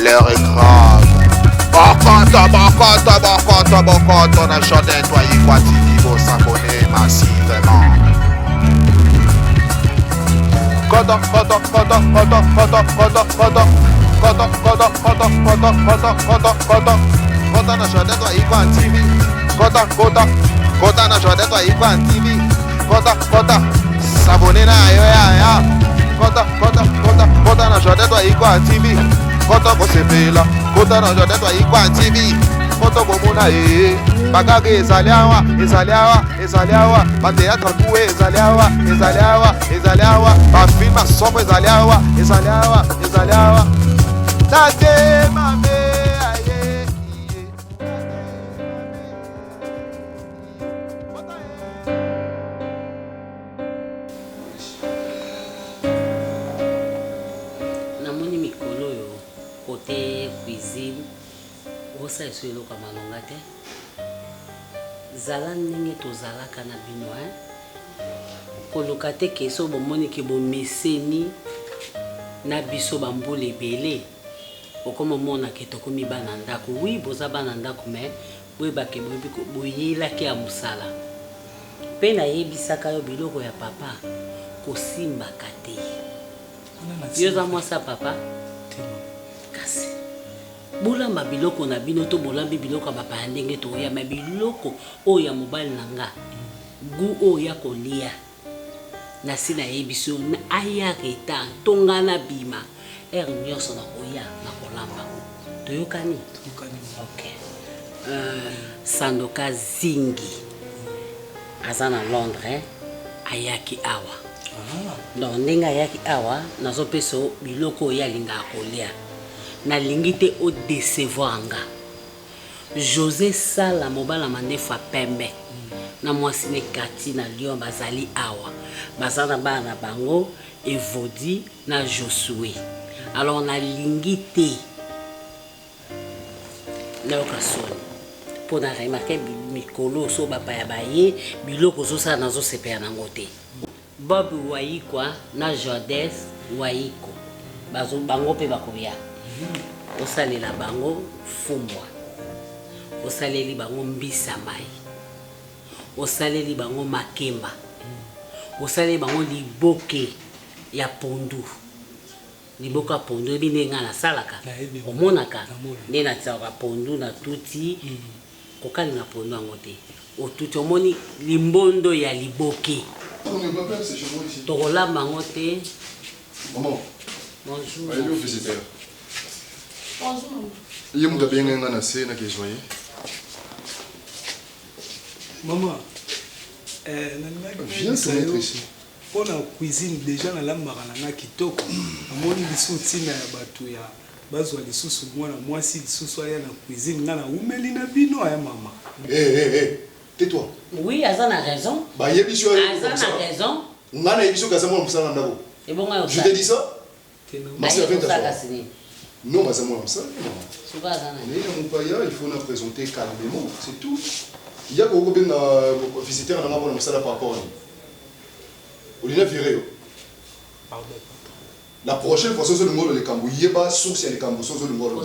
L'heure est grave. Bokoto, on a chanté toi Ikwatiki, vous s'abonner massivement. Koto, na chanté toi Ikwan TV. Koto, na chanté toi Ikwan TV. Koto, s'abonner na yo ya. Koto, na chanté toi Ikwan TV. Koto, ko sepela. Koto, na chanté toi Ikwan TV. Koto, ko muna bagage ezaliawa. Bateatre kuwe ezaliawa. Bafilm asombo ezaliawa. Tate mame aye. Namoni mikolo yo côté cuisine. Osa eso eloka malonga te. Zala ndenge tozalaka na bino koluka te keso bomoni ke bomeseni na biso bambula ebele okoma mona ke tokomi bana ndako. Oui, boza bana ndako me boyebake boyelaki ya mosala mpe nayebisaka yo biloko ya papa kosimbaka te. Yo za mwasa papa kasi bolamba biloko na bino to bolambi biloko ya bapaya ndenge toya me biloko oyo ya mobali na nga gu oyo ya kolia na si nayebiso na aya reta tongana bima nyonso na koya na kolamba toyokani. Ok. Sandoka Zingi aza na Londres ayaki awa. Donc ndenge ayaki awa nazopesa biloko oyo alingaka kolia nalingi te o décevoir nga. José Sala mobala mandefa pembe na mwasi ne kati na Lyon bazali awa bazana bana bango Evodi na Josué. Alors nalingi te nayoka soni po na remarquer mikolo so bapaya baye biloko zosa nazo sepela nango te. Bob Waikwa na Jodes Waiko bazo bango pe bakoya osalela bango fumbwa osaleli bango mbisa mai osaleli bango makemba osaleli bango liboke ya pondu liboka pondu ebine nga na salaka omonaka nde natsaka pondu na tuti kokali na pondu yango te otuti omoni limbondo ya liboke tokolamba yango te. Maman. Bonjour. Allez, au visiteur. Bonjour, maman. Il y a bien un assez qui est joyeux. Maman, viens te mettre ici. Pour la cuisine, déjà, la marana kitoko. Amoni biso tina ya batu ya bazwa lisusu mwana mwasi lisusu aya na cuisine ngana umeli na bino ya mama. Tais-toi. Oui, Azan a raison. Bah, il y a biso Azan a raison. Ngana biso kazamo msala ndabo. Et bon, Je te dis ça? Merci à toi. Non, bah, ça moi ça. Souvent Azan. Mais mon paya, il faut nous présenter calmement, c'est tout. Il y a beaucoup de visiteurs dans la msala par rapport à nous. Olina viré. La prochaine fois, c'est le mot de l'écambo. Il y a pas source à l'écambo, c'est le mot.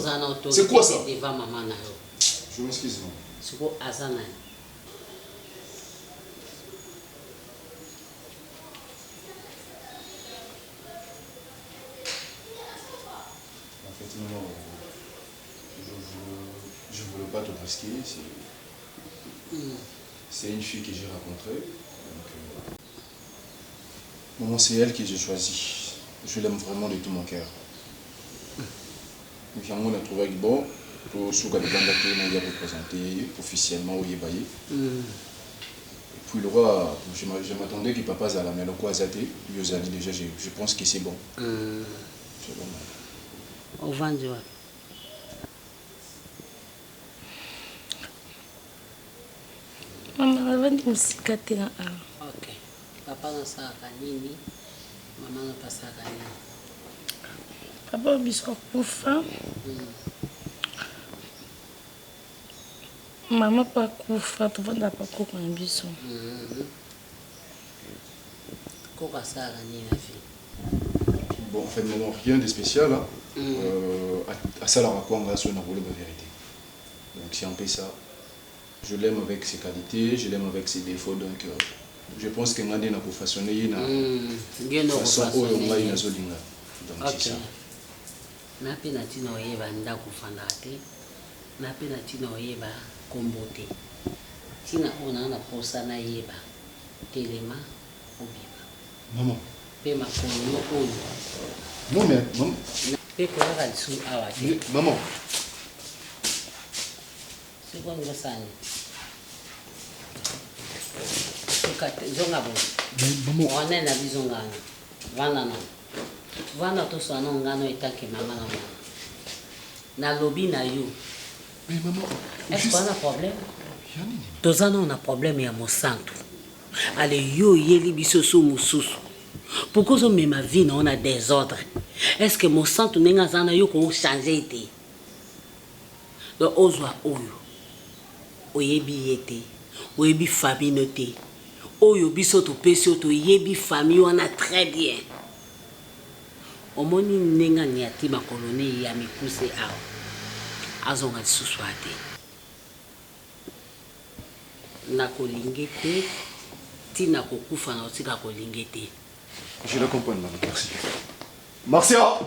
C'est quoi ça? Je m'excuse. C'est quoi Azan? Je ne voulais pas te brusquer. C'est une fille que j'ai rencontrée. Maman, c'est elle que j'ai choisie. Je l'aime vraiment de tout mon cœur. On a trouvé que bon, pour ce que je vais représenter officiellement au Yébaye. Et puis le roi, je m'attendais que papa Zala, mais le quoi Zate, Yozali déjà, je pense que c'est bon. C'est bon. Au vendu. Maman, avant de me cicater là. Ok. Papa n'a pas nini, maman n'a pas ça nini. Papa a besoin de faim. Maman pas coufa, tu vas pas couper un bisou. Quoi ça nini la fille? bon, en fait, non, rien de spécial. Hein. À ça, la raconte, on a la vérité. Donc, si on fait ça, je l'aime avec ses qualités, je l'aime avec ses défauts. Donc, je pense que Ngandi n'a pas façonné une façon où on a une azolinga. Donc, c'est ça. Na pe na tina oyeba ndako fanda te na pe na tina oyeba kombote tina ona na posa na yeba telema obiba maman pe makolo oyo non mais maman pe ko la lisu awa te maman c'est quoi ngosani tukate zonga bo maman on est na bizonga vana na vana to swana ngano itake mama na mama na lobby na yo mais maman est-ce qu'on a un problème tozana on a problème ya mosantu ale yo yeli biso so mususu pourquoi zo mema vie na on a désordre est-ce que mosantu nenga zana yo ko changer té donc ozwa oyo oyebi yete oyebi famille noté oyo biso to pesi to yebi famille on a très bien omoni nenga ni atima koloni ya mikuse awa azonga lisusu ate na kolinge te tina kokufa na otika kolinge te. Je le comprends, maman. Merci. Marcia!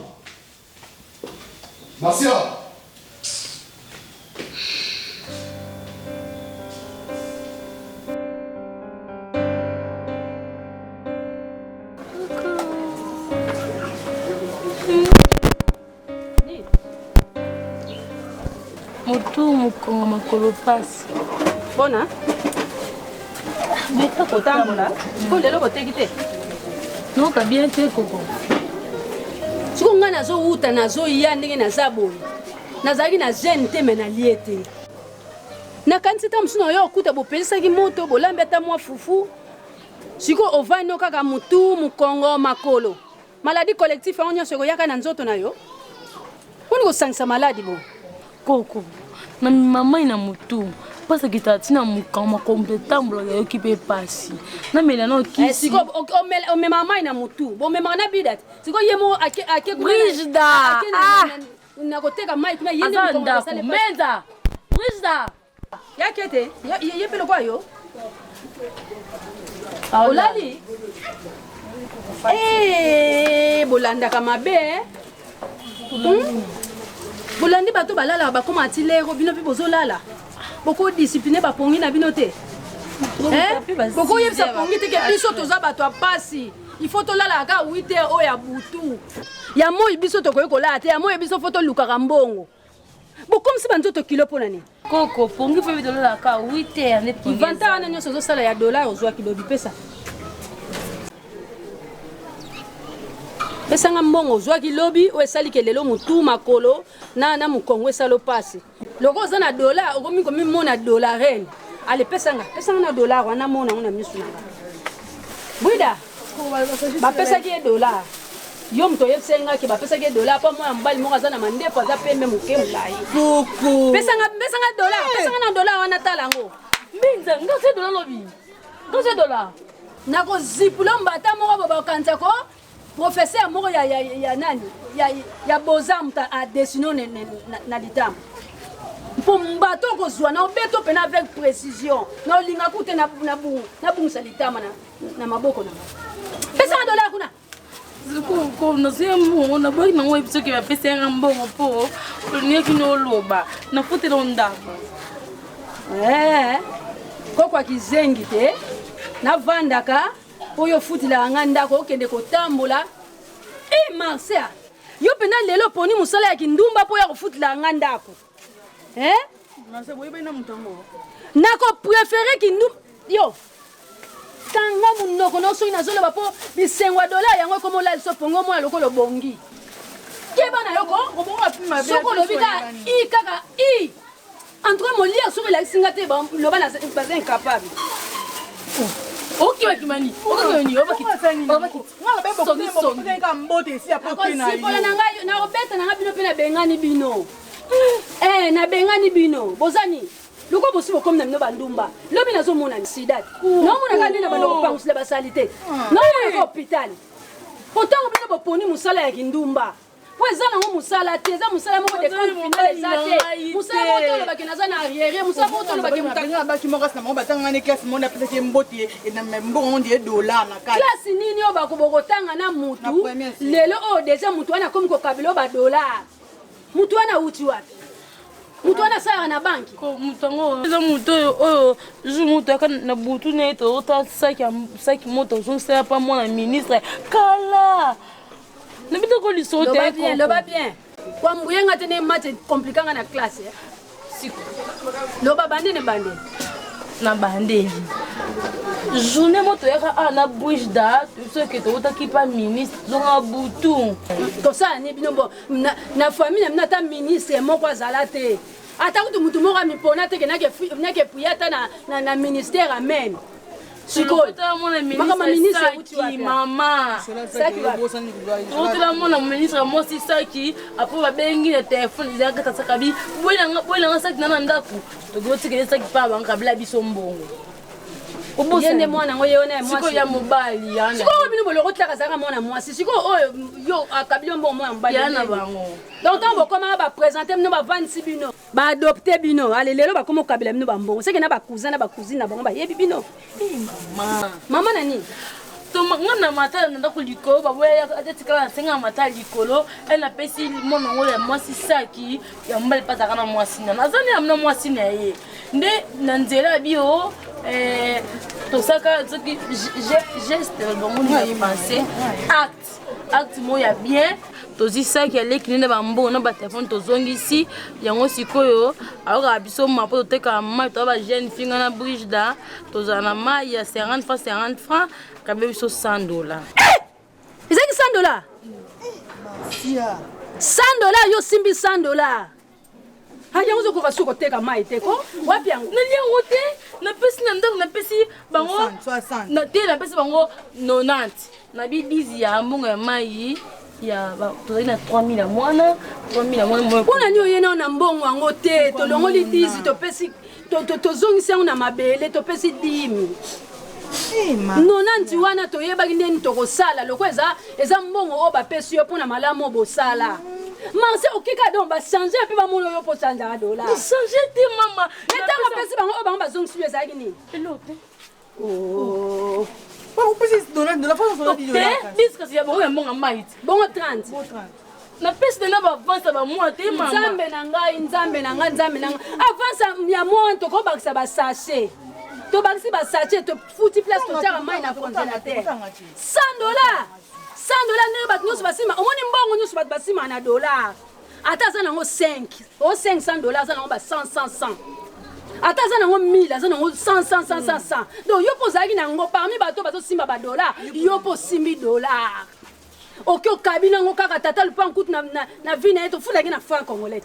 Marcia! Motu mukongo makolo pasi. Bona? Beta kotambola. Ko lelo boteki te. Non ka bien te koko. Siko nga nazo uta nazo ya ndenge naza boye. Nazaki na jeune te me na liete. Na kanti ta msuno yo okuta bopelisaki moto bolambe ata mwa fufu. Siko ovano kaka mutu mukongo makolo. Maladie collective onyo seko yaka na nzoto na yo. Oni ko sangisa maladi bo. Koko. Na mama ina mutu. Parce que tatina mukama completambola yo kipe pasi. Na mela no kisi. Siko o me mama ina mutu. Bo me mana bidat. Siko yemo ake Brigida. Na koteka mai kuna yende mukongo sale meza. Brigida. Yakete. Ye pelo kwa yo. Olali. Bolanda kama be. Bolandi bato balala bakoma atilero bino pe bozolala. Boko discipliné ba pongi na bino te. Boko yebisa pongi te ke biso toza bato apasi. Il faut to lala ka 8 heures o ya butu. Ya moi biso to koyeko la te, ya moi biso photo lukaka mbongo. Boko msi banzoto kilo pona ni. Koko pongi pe bidolo la ka 8 heures ne pongi. Vanta na nyoso zo sala ya dollar ozwa kilo bipesa. Pesa nga mbongo ozwa kilobi o esali kelelo mutu makolo na mukongo esalo pasi. Loko za na dollar okomi komi mona dollar ren. Ale pesa nga na dollar wana mona una misu na. Buida. Ba pesa ki dollar. Yo mto yetsenga ki ba pesa ki dollar pa mo mbali mo kaza na mandepo za pembe muke mulai. Koko. Pesa nga dollar, pesa nga na dollar wana talango. Minza ngase dollar lobi. Ngase dollar. Nako zipulo mbata mo baba kanza ko. Professeur moko ya nani ya bozamta a dessiné na litama pour mbato ko zwa na obeto pena avec précision na olinga kute na bungisa litama na maboko na pesa $1 kuna ko na semu na boy na webi soki ba pesa nga mbongo po ni kino loba na futela ndako ko kwa kizengi te na vandaka oyo futila nga ndako okende kotambola Marcia yo pena lelo poni musala ya kindumba po ya kofutila nga ndako Marcia boye bena mutango nako préférer kindumba yo tanga munoko no so inazola ba po bisengwa $, yango komo la so pongo mo lokolo bongi keba na yoko obonga pima be soko lobika kaka entre mo lire sur la singate ba loba na pas incapable. Ok, Kimani. Ok, ni oba kit. Oba kit. Nga be boko ni ka mbote si apote na yi. Sipola nanga na obeta nanga bino pe na bengani bino. Na bengani bino. Bozani. Loko bosi bokom na bino bandumba. Lobi nazo mona sidat. No mona ka ndina bano kopangusila basalite. No mona ko hôpital. Otango bino boponi musala ya kindumba. Po eza nango musala te, eza musala moko de compte final ezate. Musala moko lo baki naza na arrière, musala moko lo baki mutaka baki moko sa moko batanga ne classe monde apesa ke mboti et na mbongo on dit dollar na kati. Classe nini o bako bokotanga na mutu. Lelo o déjà mutu wana komi ko kabilo ba dollar. Mutu wana uti wapi? Mutu wana sala na banki. Ko mutango eza mutu oyo ju mutu aka na butu ne to ota saki moto zo sala pa mona ministre kala. Na bito ko lisote ko. Loba bien. Kwa mbuyenga tene match compliqué na classe. Siko. Loba bande ne bande. Na bande. Journée moto yaka na bouche da tout ce que to ota ki pa ministre zonga butu. To ça ni binombo na famille na ta ministre moko azala te. Ata kutu mutu moko amipona te ke na ke puyata na ministère amen. Siko ta mona ministre Saki mama. Saki Otela mona ministre Mosi Saki apo ba bengi na téléphone izaka ta sakabi. Boyanga Saki na ndaku. To go tikele Saki pa banka bila biso mbongo. Yende mwana ngo yona mwasi. Siko ya mobali yana. Siko bino boloko tlaka zaka mwana mwasi. Siko oyo yo akabilo mbongo mwana mobali. Yana bango. Donc tant bokoma ba présenter bino ba vansi bino. Ba adopter bino. Allez lelo ba komo kabila bino ba mbongo. C'est que na ba cousin na ba cousine na bango ba yebi bino. Mama. Mama nani? To ngana mata na ndako likolo ba boya atetikala senga mata likolo elle apesi mona ngo ya mwasi Saki ya mbali pataka na mwasi na nazani amna mwasi na ye nde na nzela bio to saka zoki geste bongo ni penser acte moya bien tozi Saki aleki nde bambo na ba téléphone tozongisi yango sikoyo alors biso mapo toteka mai to ba jeune fille na bridge da tozana mai ya 50 francs kabe biso $100. Ezaki $100? Sia. $100 yo simbi $100. Haya uzo ko basuko teka mai teko. Wapi yango? Na liango te, na pesi na ndako na pesi bango 60. Na te na pesi bango 90. Na bi 10 ya mbongo ya mai ya ba tozali na 3000 ya mwana, 3000 ya mwana. Pona ni oyena na mbongo yango te, to longoli 10 to pesi to zongisa na mabele to pesi 10. Nonanti wana toyebaki ndeni tokosala loko eza mbongo oyo bapesi yo mpona malamu oyo bosala manse okika donc bachange mpe bamona oyo mpo changeaka dola change te mama etango apesi bango oyo bango bazongisi yo ezalaki nini elote biskasi ya bango ya mbongo mai te bongo 30 na pesi na baavance bamwa te mama nzambe na ngai avance ya mwa tokobakisa basashe tobakisi basache to futi place totiaka mai na congélateur $100 ndenge bato nyonso basima omoni mbongo nyonso bato basima na dollar ata aza nango 5 o $500 aza nango ba 100 ata aza nango 1000 aza nango 100 donc yo mpo ozalaki nango parmi bato bazosimba badolar yo mpo osimbi dollar oki okabi nango kaka tata lupa nkutu na vi na ye tofundaki na franc congolais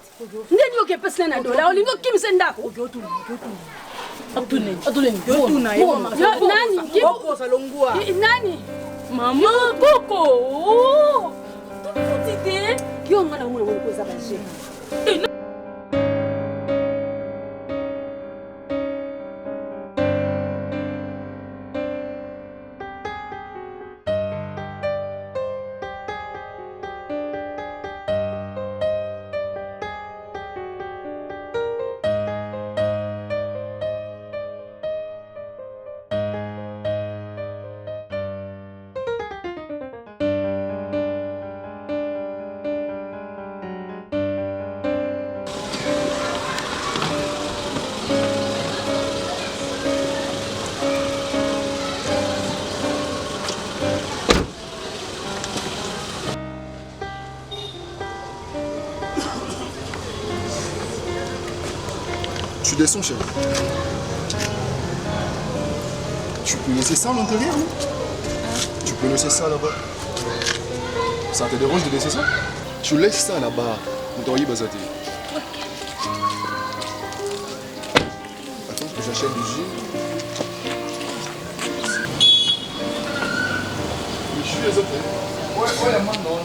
ndeni oki epesi na dollar olingi okimise ndako nani mama koko tuputite yo nga na mona mona koza baje Tu descends, chérie. Tu peux laisser ça à l'intérieur, non? Tu peux laisser ça là-bas. Ça te dérange de laisser ça? Tu laisses ça là-bas. Attends, que j'achète du jus. Le jus, les autres. Ouais, la main, non.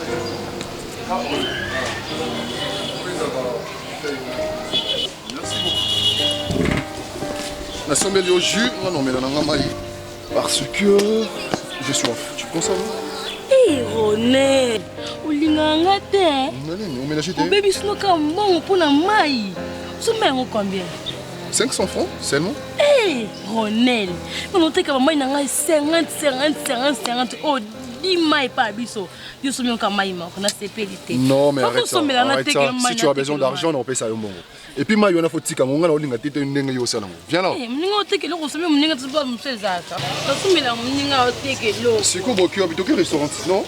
Merci beaucoup. La somme au jus, non, mais la maille. Parce que j'ai soif. Tu peux savoir? Eh, Ronel, ulinganga te. On mélange Au bébé snoka bon pour la maille. Soumets combien? 500 francs seulement. Eh, Ronel, on note que maman n'a 50. Oh, 10 mailles pas biso. Yo soumets comme maille, on a CPLT. Non, mais arrête ça. Si tu as besoin d'argent, on paye ça au bon. Et puis, il y a une faute qui est viens là. C'est quoi quel restaurant? Non?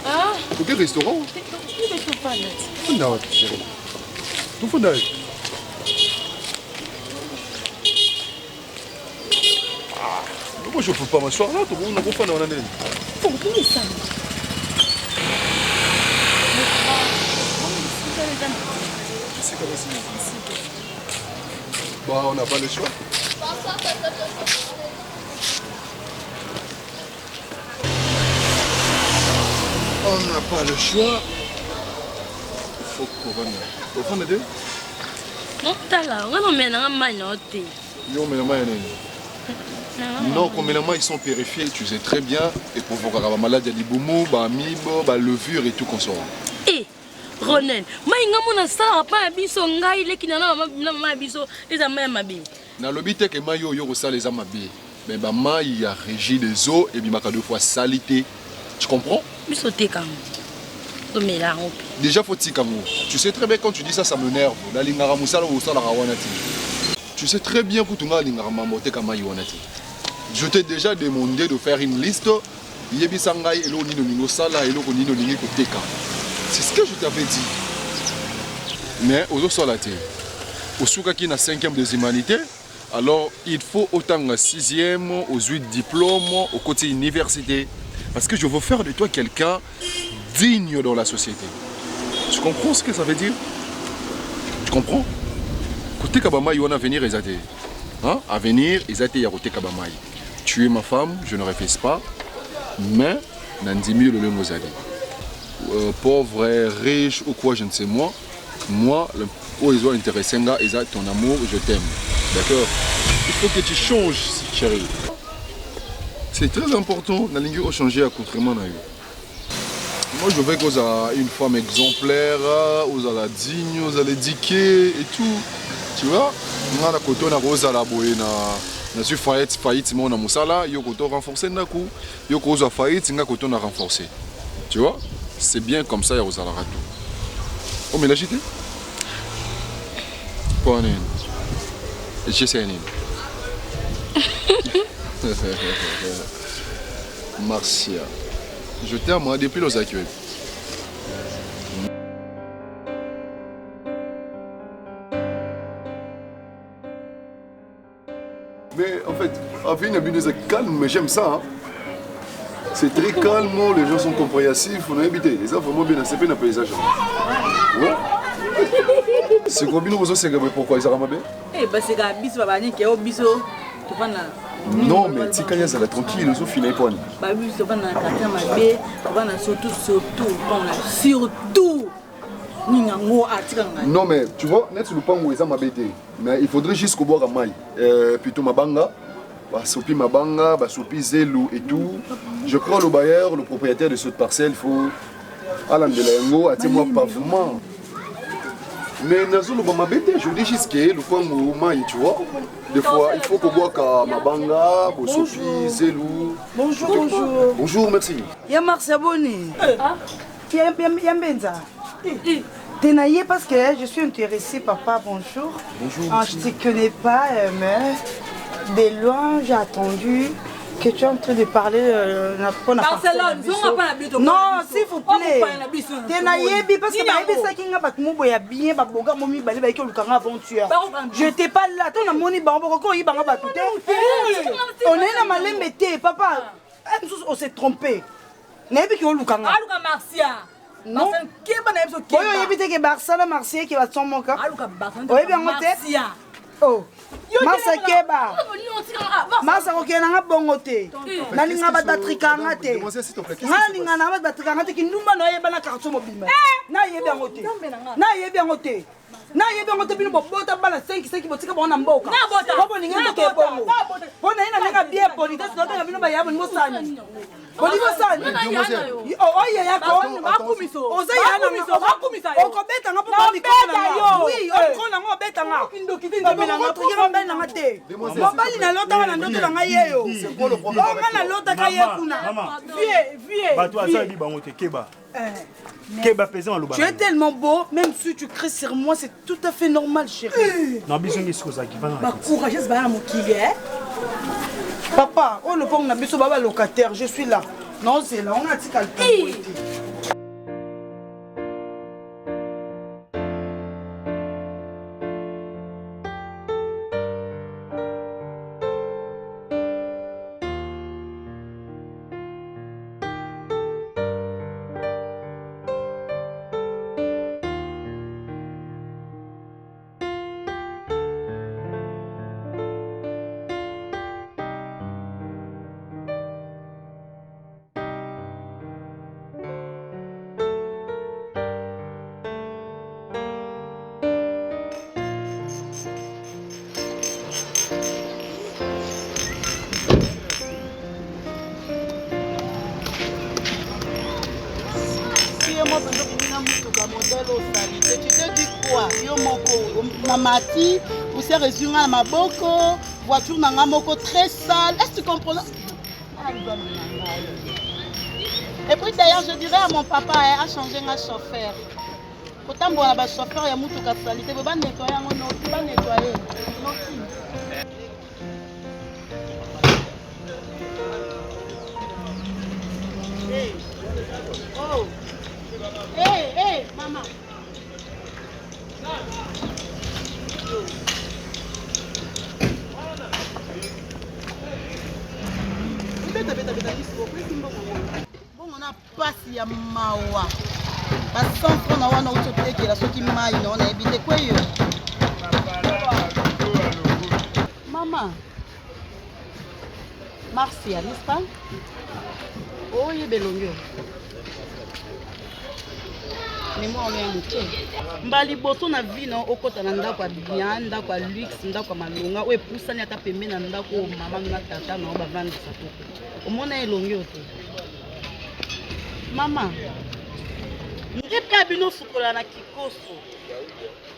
Quel restaurant? Non, chérie. Tout faut d'aller. Pourquoi je ne peux pas m'asseoir là? Tout le monde n'a pas fait dans l'année. Pourquoi ça? Bah, on n'a pas le choix. On n'a pas le choix. Faut qu'on va. Non, t'as là, on a mis un manote. Non, comme les mains ils sont purifiés, tu sais très bien. Et pour voir la maladie, il y a des boumous, amibo, levure et tout qu'on sort. Eh, Ronel, moi, ça pas biso ngai les qui n'ont biso les amènes ma bille. Dans le but que mayo yo ça les amabé. Mais bah il y a régi des eaux et bimaka 2 fois salité. Tu comprends? Biso te kam. Mais là déjà faut tika mo. Tu sais très bien quand tu dis ça m'énerve. La lingara musala ou ça la rawanati. Tu sais très bien pour tout le monde mamote comme wanati. Je t'ai déjà demandé de faire une liste. Yebi sangai elo nino nino sala elo nino nino koteka. C'est ce que je t'avais dit. Mais aux autres solatés, au souka qui n'a 5e des humanités, alors il faut autant 6e, aux 8 diplômes, au côté université. Parce que je veux faire de toi quelqu'un digne dans la société. Tu comprends ce que ça veut dire? Tu comprends? Côté Kabamaï, on a venir et athées. Hein? À venir, ils athées, il y a côté Kabamaï. Tu es ma femme, je ne réfléchis pas. Mais, Nandimi le Mozadi. Pauvre, riche ou quoi, je ne sais moi. Moi, ils ont intéressé, ils ont ton amour, je t'aime. D'accord? Il faut que tu changes, chérie. C'est très important. La ligne a changé à contrairement à eux. Moi, je veux qu'on ait une femme exemplaire, aux la digne, aux la éduquée et tout. Tu vois? On a la côté, on a rose à la boue, na su faillite, mon amusala, yo koto renforcé na coup, yo kozo faillite, nga koto na renforcé. Tu vois? C'est bien comme ça, il y a aux alarats tout. Oh, mais l'agité? Pas un et je sais un Marcia, je t'aime depuis nos accueils. Mais en fait, Avine est calme, mais j'aime ça. Hein. C'est très calme, les gens sont compréhensifs, on a habité. Et ça, vraiment bien, c'est pas un paysage. Ouais. C'est quoi, pourquoi ils ont ramabé? Eh, bah, c'est un biso, qui est au biso. Non, mais tu sais, ça va tranquille, ils ont fini pour nous. Bah, oui, c'est pas un quartier mabé, surtout. Non, mais tu vois, net sur le pan où ils ont mabété. Mais il faudrait juste qu'on boit à maille. Plutôt ma banga, sopi ma banga, sopi zelou et tout. Je crois le bailleur, le propriétaire de cette parcelle, il faut. Alain de l'Engo, attends-moi pavement. Mais Nazo le mabété, je dis juste que le pan où maille, tu vois. Des fois, il faut qu'on boit à ma banga, sopi zelou. Bonjour, bonjour. Bonjour, merci. Y'a Marcia Boni. Y'a Benza. Tenaillé parce que je suis intéressée, papa, bonjour. Bonjour. Je ne te connais pas, mais de loin, j'ai attendu que tu es en train de parler. Barcelone, non, s'il vous plaît. Tenaillé, parce que je n'étais pas là. On est dans ma lemete, papa. On s'est trompé. Non. Oui, il y a Barça, Marseille qui va tomber mon cas. Oui, bien, oh. Marsa Keba. Marsa Okena Bongote. Nalinga Batrikanga te. Nalinga Batrikanga qui nous m'a na carte mobile. Na yebia ngote. Na yebia ngote. Na yebia ngote bino bota bala 5 qui botika bona mboka. Bobo ninga ke bongo. Bona ina nga bien politesse do nga bino ba yabo ni mosani. Bolingo sani. Oh yeah ko. Bakumiso. Oza yana bakumisa. Okobeta nga papa mikolo na. Oui, okona ngo beta nga. Ndobina nga tukira mbena nga te. Mobali na lota na ndoto nga yeyo. Nga na lota ka ye kuna. Vieux. Bato azali bango te keba. Keba pesant lo ba. Tu es tellement beau, même si tu cries sur moi, c'est tout à fait normal, chérie. Non, bisongi skoza ki bana. Ba courageuse ba na mokili Papa, oh le pont na biso baba locataire, je suis là. Non, c'est là, on a dit qu'elle peut. Tu te dis quoi? Yo moko, mamati, vous serez résumé à ma boko, voiture nanga moko très sale. Est-ce que tu comprends? Et puis d'ailleurs, je dirais à mon papa, à changer un chauffeur. Pourtant, bon, là-bas, chauffeur, il y a beaucoup de saleté. Il va nettoyer, il va nettoyer. Hey, oh, hey, maman. Bon, on a passé à Mawa. Parce qu'on a un autre pays qui est là, ce qui m'a dit, on a évité quoi? Maman, Marcia, n'est-ce pas? Oh, il est belongio. Mais moi, on est un mouton. Mbali boto na vie non okota na ndako bien ndako luxe ndako malonga o epusani ata pembe na ndako mama na tata na ba vendre sa toko omona elongi oto mama ngepa bino sukola na kikoso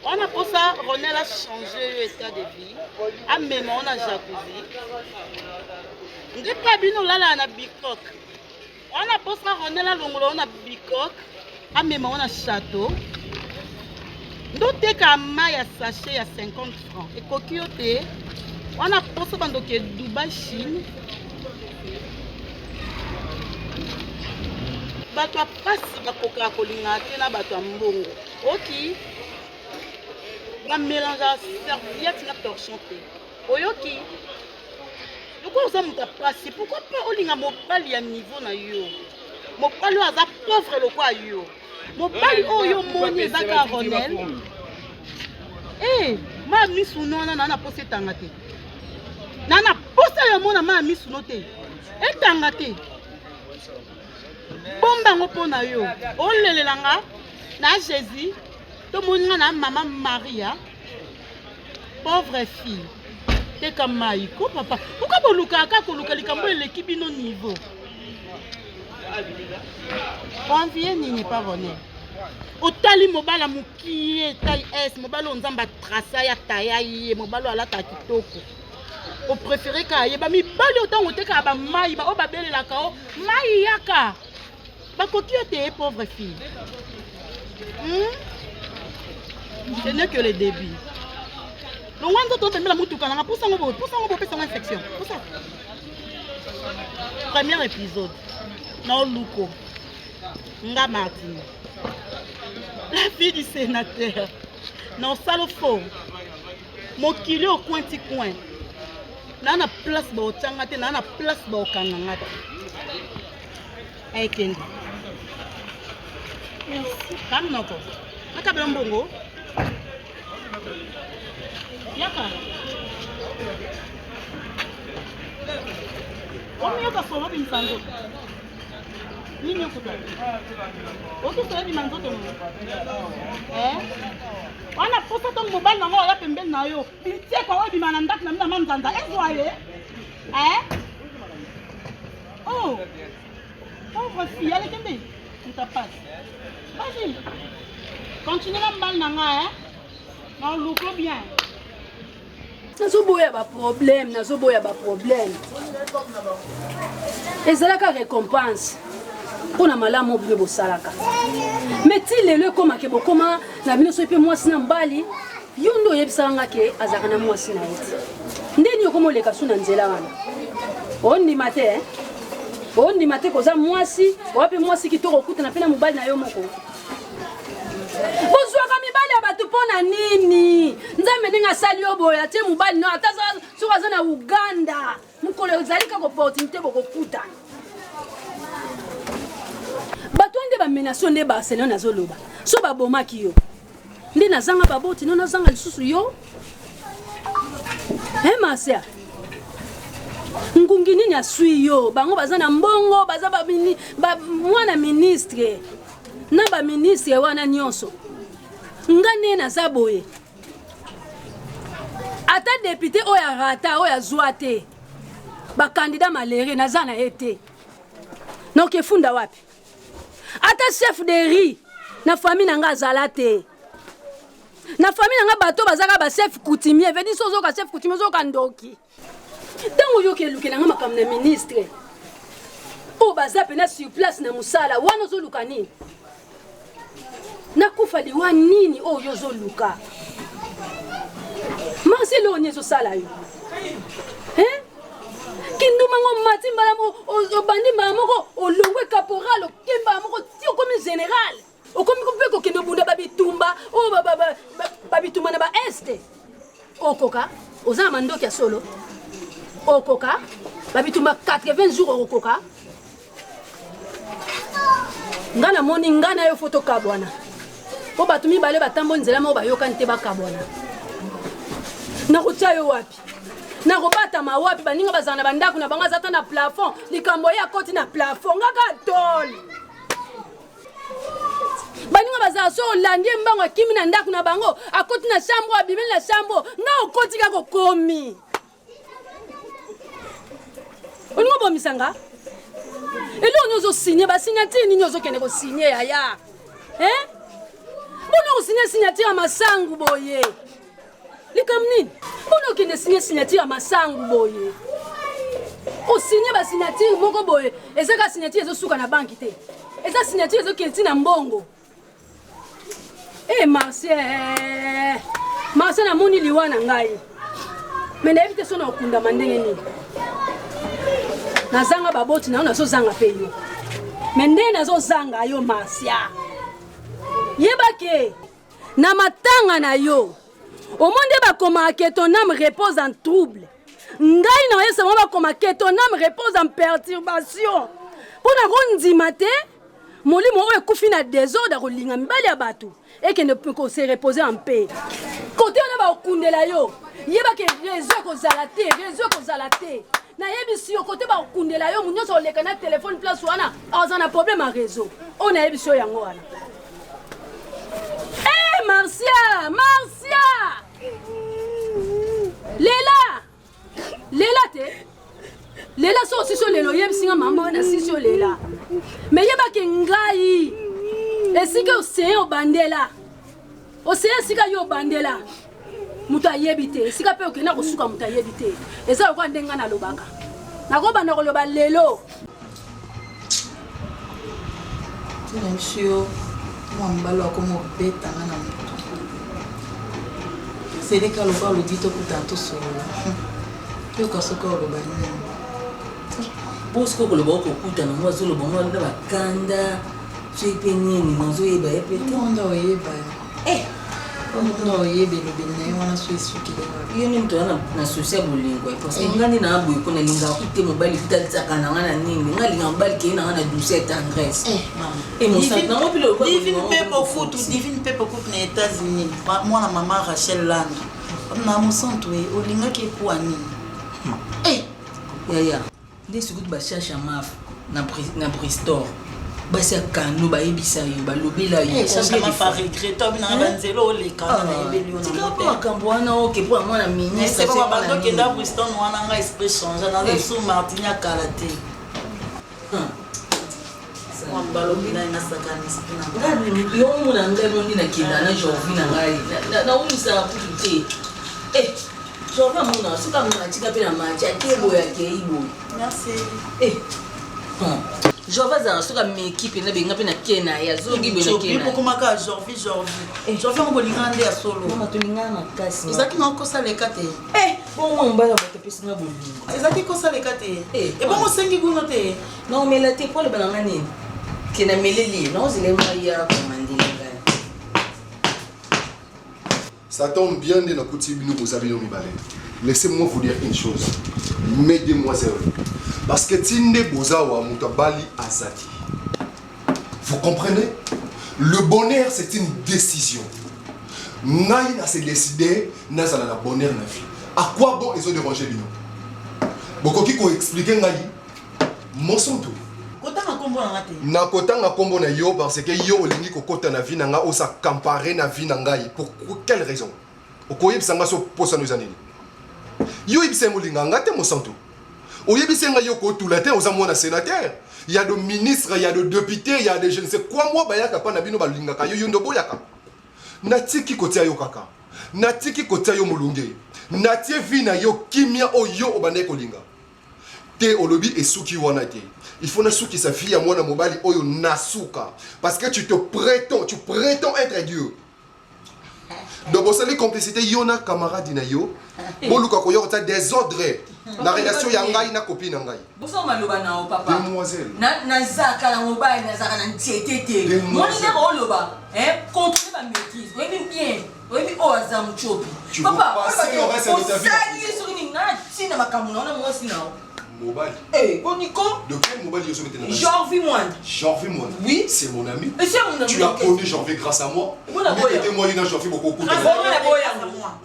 on a pour ça Ronel a changé l'état de vie a même on a jacuzzi ngepa bino lala na bikok on a pour ça Ronel a longolo on a bikok a même on a château. Nous avons un sachet à 50 francs. Et coquilloté, on a posé dans Dubaï, Chine. Bato a passé à Coca-Cola, na bato a mbongo. Ok. On mélange à serviette na torchon. Oyoki. Pourquoi vous avez passé? Pourquoi pas on a mobile à niveau na yo? Mobile a pauvre le quoi yo? Mobali oyo moni ezaka Ronel. Eh, ma misu nona na posé tangate. Nana posé le mona ma misu note. E tangate. Bomba ngopona yo. O lelelanga na Jésus. To moninga na maman Maria. Pauvre fille. Te kamai ko papa. Pourquoi boluka ka koluka likambo l'équipe no niveau? Envier n'est pas Ronel. Otali mobala mukie taille S mobalo nzamba trasa ya taille mobalo ala ta kitoko. O préféré ka yeba mi bali autant oteka ba mai ba o ba belela ka o mai yaka. Ba kokio te pauvre fille. Ce n'est que le début. Donc on doit tomber la mutuka na pour ça on peut faire infection. Pour ça. Premier épisode. Non, Luko. Nga Martin. La fille du sénateur. Non, salofo. Mon kilo au coin petit coin. Nana place ba otangate, nana place ba okangangate. Hey Kendi. Merci. Kam noko. Naka blambongo. Yaka. Omi yoka solo bimsango. Nini okuta? Oki solo bimanzoto mo. Wana posa ton mobile nango ya pembeni na yo. Bintie kwa obi manandak na mina manzanza. Ezwa ye. Oh. Pauvre fille, allez, attendez. Tu te passes. Vas-y. Continue la balle, nanga, hein. Non, look bien. Nazoboya ba problème. Ezalaka récompense. Pour la malade, mon bébé salaka. Mais si le comme à Kebokoma, la bino soit moi si n'ambali, yondo yebsanga ke azakana moi si naïti. Ndeni yokomo le kasu na nzela wana. On ni matin, koza moi si, wapi moi si kitoko kuta na pena mobali na yo moko. Bozwaka mibali ya bato pona nini? Nzambe ninga sali yo boya tie mobali no ata soka na Uganda. Mukolo ezalika ko opportunité boko kuta. Bato nde ba menation nde ba selo na zoloba. So ba bomaki yo. Ndi nazanga baboti no nazanga lisusu yo. Masia. Ngungi nini asui yo. Bango baza na mbongo, baza ba mwana ministre. Na ba ministre wana nyonso. Ngane na zaboye. Ata député oya rata oya zwate. Ba candidat malere na zana ete. Non ke funda wapi? Ata chef de riz na famille nanga zalate. Na famille nanga bato bazaka ba chef coutumier, veut dire sozo ka chef coutumier zo ka ndoki. Tango yo ke luke nanga makam na ministre. O baza pena sur place na musala wana zo luka nini? Na kufa liwa nini o yo zo luka? Masi lo nyezo sala yo. Kindu mango mati mbala o bandi mbala moko o longwe caporal o kemba moko ti o komi général o komi ko kendo bunda babitumba o babitumba na ba este o koka o za mandoki ya solo o koka babitumba 80 jours o koka ngana moni ngana yo photo kabwana po batumi bale batambo nzela mo bayoka nte bakabwana na kutia yo wapi na robata mawapi baninga bazana bandaku na banga zata na plafond likambo ya koti na plafond ngaka tol baninga bazala so landie mbango kimi na ndaku na bango akoti na chambre abimeli na chambre nga okoti kako komi oningo bomisanga elo nyozo signer ba signature ni nyozo kene ko signer yaya bono ko signature masangu boye likamnini bono kende signature ya masangu boye o signer ba signature moko boye ezaka signature ezo suka na banki te eza signature ezo kenti na mbongo Marcel na moni liwana ngai mais na evite so na okunda mandenge nini nazanga baboti na zo zanga pe yo mais nde nazo zanga yo Marcia yebake na matanga na yo au monde ba koma que ton âme repose en trouble. Ngai na yesa ba koma que ton âme repose en perturbation. Pona rondi maté, molimo o ekufi na désordre ko linga mibali ya batu et que ne peut se reposer en paix. Côté on ba okundela yo, yeba ke réseau ko zalate. Na yebi si côté ba okundela yo munyo so leka na téléphone place wana, azana problème en réseau. On a yebi so yango wana. Marcia! Lela te. Lela so si so lelo yeb singa mama na si so lela. Me yeba ke ngai. Esika o bandela. O sika yo bandela. Muta yebite. Esika pe okena ko suka muta yebite. Eza ko ndenga na lobaka. Na ko bana ko loba lelo. Monsieur Mwambalo como beta na mtu. Sereka loba lobito kutanto solo. Yo kasoka loba nini. Bosko ko loba ko kuta na mwazo loba mwa na bakanda. Chepe nini nazo yeba epete onda oyeba. Onda oyebe lobene wana so isukile. Iyo ni mtu na social bulingwa parce que ngani na abu ikona linga kute mobali kutalitsaka na ngana nini ngali ngambali ke na ngana douceur tendresse divine pe beaucoup na États-Unis moi maman Rachel Land na musantu olinga ke kwa nini yaya ndesi kuti bashasha maf na Bristol basi akano bayebisa yo balobela yo ça m'a fait regretter bina banzelo le kana na yebeli ona tika kwa kambo wana oke pour mwana ministre c'est pas bando ke da Bristol wana nga esprit changer na so Martinia Kalate balobi na ina sakanisi na ngadi yo muna ngadi ndi na kinda na jovi na ngai na umisa kutu te jova muna suka muna tika pe na macha tebo ya keibo merci jova za suka mi equipe na benga pe na kena ya zogi be na kena pour comment ka Jorvi on bolinga nde ya solo mama tulinga na kasi ezaki na kosa leka te bon mo mbala ba tepesi na bolingo ezaki kosa leka te e bon mosengi guno te non mais la te pour le bananga nini kena meleli non zile ya komandile ngai Ça tombe bien de notre côté, nous avez nos mibalais. Laissez-moi vous dire une chose, mesdemoiselles, parce que Tinde Bozawa Mutabali Azati. Vous comprenez? Le bonheur, c'est une décision. Naï n'a se décidé, n'a pas la bonheur na vie. À quoi bon ils ont dérangé Bino? Beaucoup qui ont expliqué Naï, mon son tout. Na kota nga kombo na yo parce que yo olingi kokota na vie nanga osa comparer na vie nangai pour quelle raison? Okoyebisanga so posa no zanini. Yo ibise molinga ngate mo santo. Oyebisenga yo ko tout la terre osa mona sénateur. Il y a des ministres, il y a des députés, il y a des je ne sais quoi moi bayaka pa na bino balinga ka yo yondo boyaka. Natiki kotia yo kaka. Natiki kotia yo mulunge. Natie vie na yo kimia o yo obane kolinga. Te olobi esuki wana te. Il faut que sa fille à moi mobile oyo nasuka parce que tu prétends être Dieu. Donc ça les complicités yona camarade na yo boluka ko yo désordre la relation ya ngai na copine ngai. Boso maloba na o papa. Demoiselle. Na zaka na mobile na zaka na ntete. Mon idée ko loba contrôler ma maîtrise. Oui bien. Oui o azam chopi. Papa, passer le reste de ta vie. Ça sur ni na tina makamuna na mo sina. Mobile. Nico. De quel mobile je suis maintenant? Jorvi Moine. Jorvi Moine. Oui. C'est mon ami. C'est mon ami. Tu as connu Jorvi grâce à moi. Mais t'étais moi, il a Jorvi beaucoup.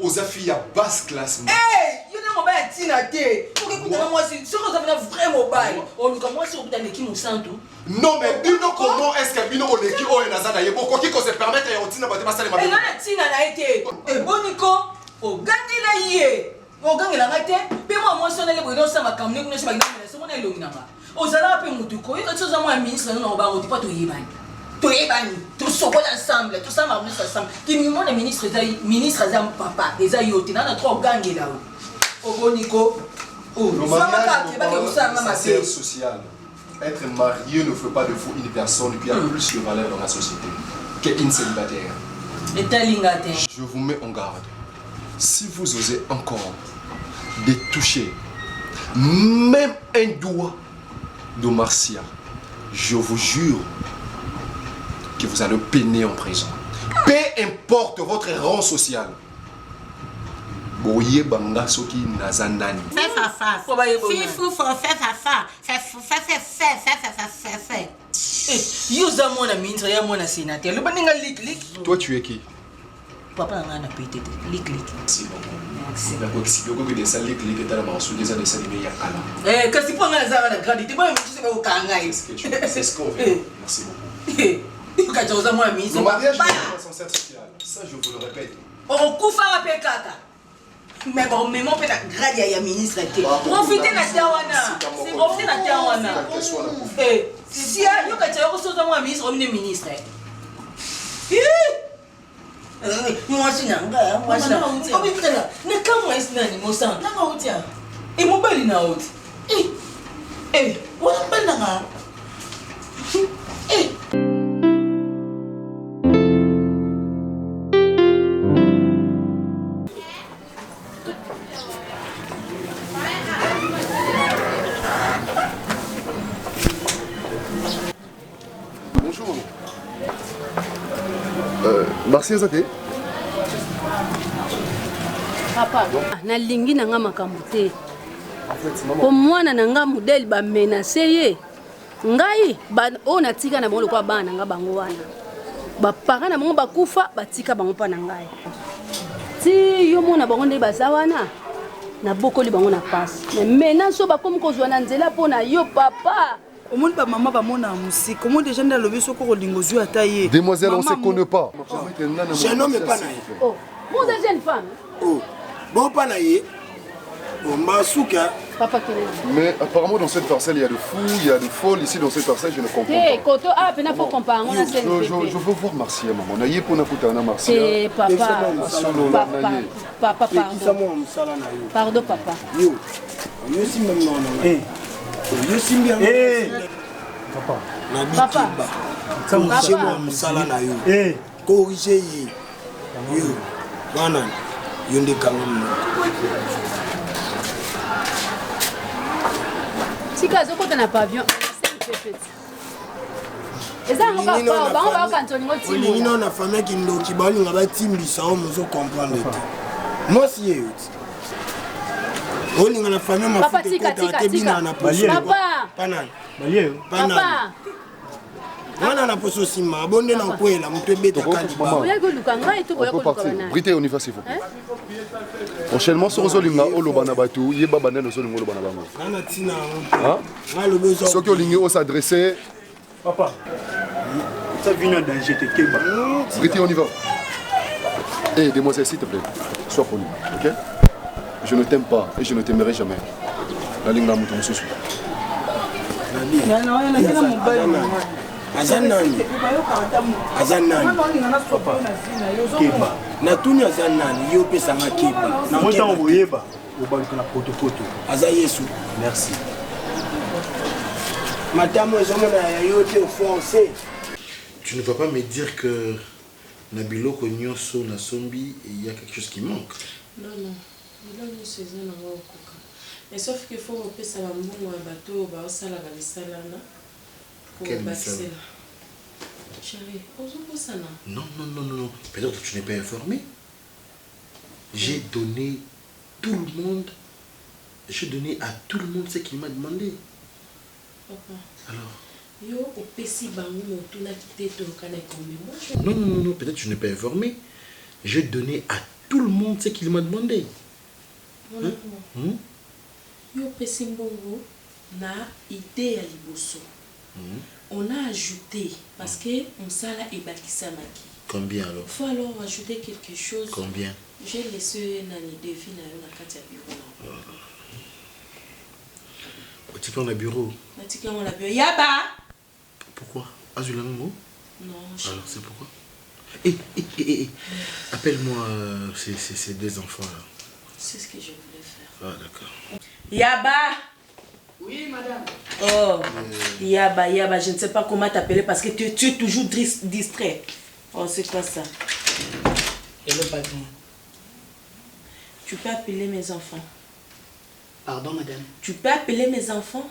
Aux affaires à basse classe. Il y a un mobile tina te. Pour que moi si vous avez un vrai mobile. On nous commence au bout d'un équipe nous sent tout. Non mais Bino comment est-ce que Bino on l'équipe au Nazana yebo quoi qui se permet et on tina pas passer les mabé. Et là tina na été. Et bon Nico, au gagné la yé. On gagne la matin, puis moi si on est les boudons ça m'a camé nous ne sais pas c'est mon élo n'ama. Aux ala pe mutuko, il y a chose à moi ministre non ba on dit pas to yebani. To yebani, tout so ensemble, tout ça m'a mis ensemble. Qui mon ministre za papa, des ayote na trop gagner là. Au Bonico. Le mariage c'est social. Être marié ne fait pas de vous une personne qui a plus de valeur dans la société qu'une célibataire. Et talingate. Je vous mets en garde. Si vous osez encore de toucher même un doigt de Marcia, je vous jure que vous allez peiner en prison. Peu importe votre rang social. Boye banga soki nazanani. Fais fafa. Fifou fais fafa. Fais. Yuza mona ministre ya mona sénateur. Le baninga lik. Toi tu es qui? Papa n'a pas été lik. C'est bon. Merci. Si vous avez des salles lik et la mansou des années salines il y a kala. Kasi pour nga za na gradité moi je sais pas au kangai. C'est ce qu'on veut. Merci beaucoup. Ka joza mona ministre. Le mariage est un ascenseur social. Ça je vous le répète. On kufa pe kaka. Mais bon, mais mon père a gradi à ministre. Profitez na tawana. C'est profitez na tawana. Si ya yo ka tsayo so za mona ministre, on est ministre. Moi si nanga, moi si nanga. Oh mais putain là, ne kama isi nani mo sang. Nanga utia. E mo bali na out. Wala bali nanga. Bonjour. Merci Azate. Papa, nalingi nanga makambo te. Po mwana nanga modèle ba menacer ye. Ngai ba o natika na bango kwa bana nga bango wana. Ba parents na bango bakufa batika bango pa na ngai. Ti yo mona bango nde bazawana. Na bokoli bango na passe. Mais maintenant so ba comme kozwa na nzela pona yo papa. Au monde ba maman ba mona musique. Comment déjà dans le biso ko lingozu ataye. Demoiselle, on se connaît pas. Jeune homme pas naïe. Oh, vous êtes jeune femme. Oh, bon pas naïe. Bon masuka Papa Kelele. Mais apparemment, dans cette parcelle, il y a de fous, il y a de folles. Ici, dans cette parcelle, je ne comprends Eh, pas. Koto, ah, il faut comparer. On a Je veux voir Marcia, maman. On a yé pour Nakutana Marcia. Eh, papa. Papa, pardon. Pardon, papa. Yo, yo si même non. Yo si bien. Papa. Papa. Corrigez moi musala na yo. Corrigez yi. Yo. Wana. Yo ndé kamam. Tika zokota na pavillon. Eza ngo papa, bango ba kanto ngo timo. Olingi na na famille ki ndoki balinga ba timbisa o mozo comprendre te. Moi si yo. Olinga na famille ma papa tika. Papa. Panan. Balié. Papa. Wana na poso sima abonde na kwela mutu ebeta kadi ba. Oya go lukanga et to boya ko lukanga. Brité on y va s'il faut. Prochainement sur Zolinga olobana batu yeba bana no Zolinga olobana bango. Kana tina. Hein? Na le besoin. Ceux qui ont s'adresser. Papa. Ça vient en danger te keba. Brité on y va. Eh demoiselle s'il te plaît. Sois poli, OK? Je ne t'aime pas et je ne t'aimerai jamais. La linga mutu mususu. Azanani. Papa. Keba. Na tuni azanani yo pesa nga keba. Na mota oboyeba. Obanka na poto. Aza Yesu. Merci. Madame ezomona yo te offensé. Tu ne vas pas me dire que Nabilo Konyoso na Sombi et il y a quelque chose qui manque. Non. Il a mis ses ailes en haut. Mais sauf qu'il faut repérer ça va mourir un bateau, bah ça la va laisser là. Quel message? Chérie, osons ça là. Non. Peut-être que tu n'es pas informé. J'ai donné tout le monde. J'ai donné à tout le monde ce qu'il m'a demandé. Papa. Alors? Yo, au PC bango mon tout n'a quitté ton canal comme moi. Non, peut-être que tu n'es pas informé. J'ai donné à tout le monde ce qu'il m'a demandé. Yo PC bongo na idée à liboso. On a ajouté parce que on sala et bakisamaki. Combien alors? Il faut alors ajouter quelque chose. Combien? J'ai laissé Nani défi na kati bureau. Tu peux en bureau? La bureau. Yaba! Pourquoi? Azulango? Non. Alors c'est pourquoi? Appelle-moi ces deux enfants là. C'est ce que je voulais faire. Ah d'accord. Yaba! Oui, madame. Oh, Yaba, je ne sais pas comment t'appeler parce que tu es toujours distrait. Oh, c'est quoi ça? Hello, patron. Tu peux appeler mes enfants. Pardon, madame. Tu peux appeler mes enfants?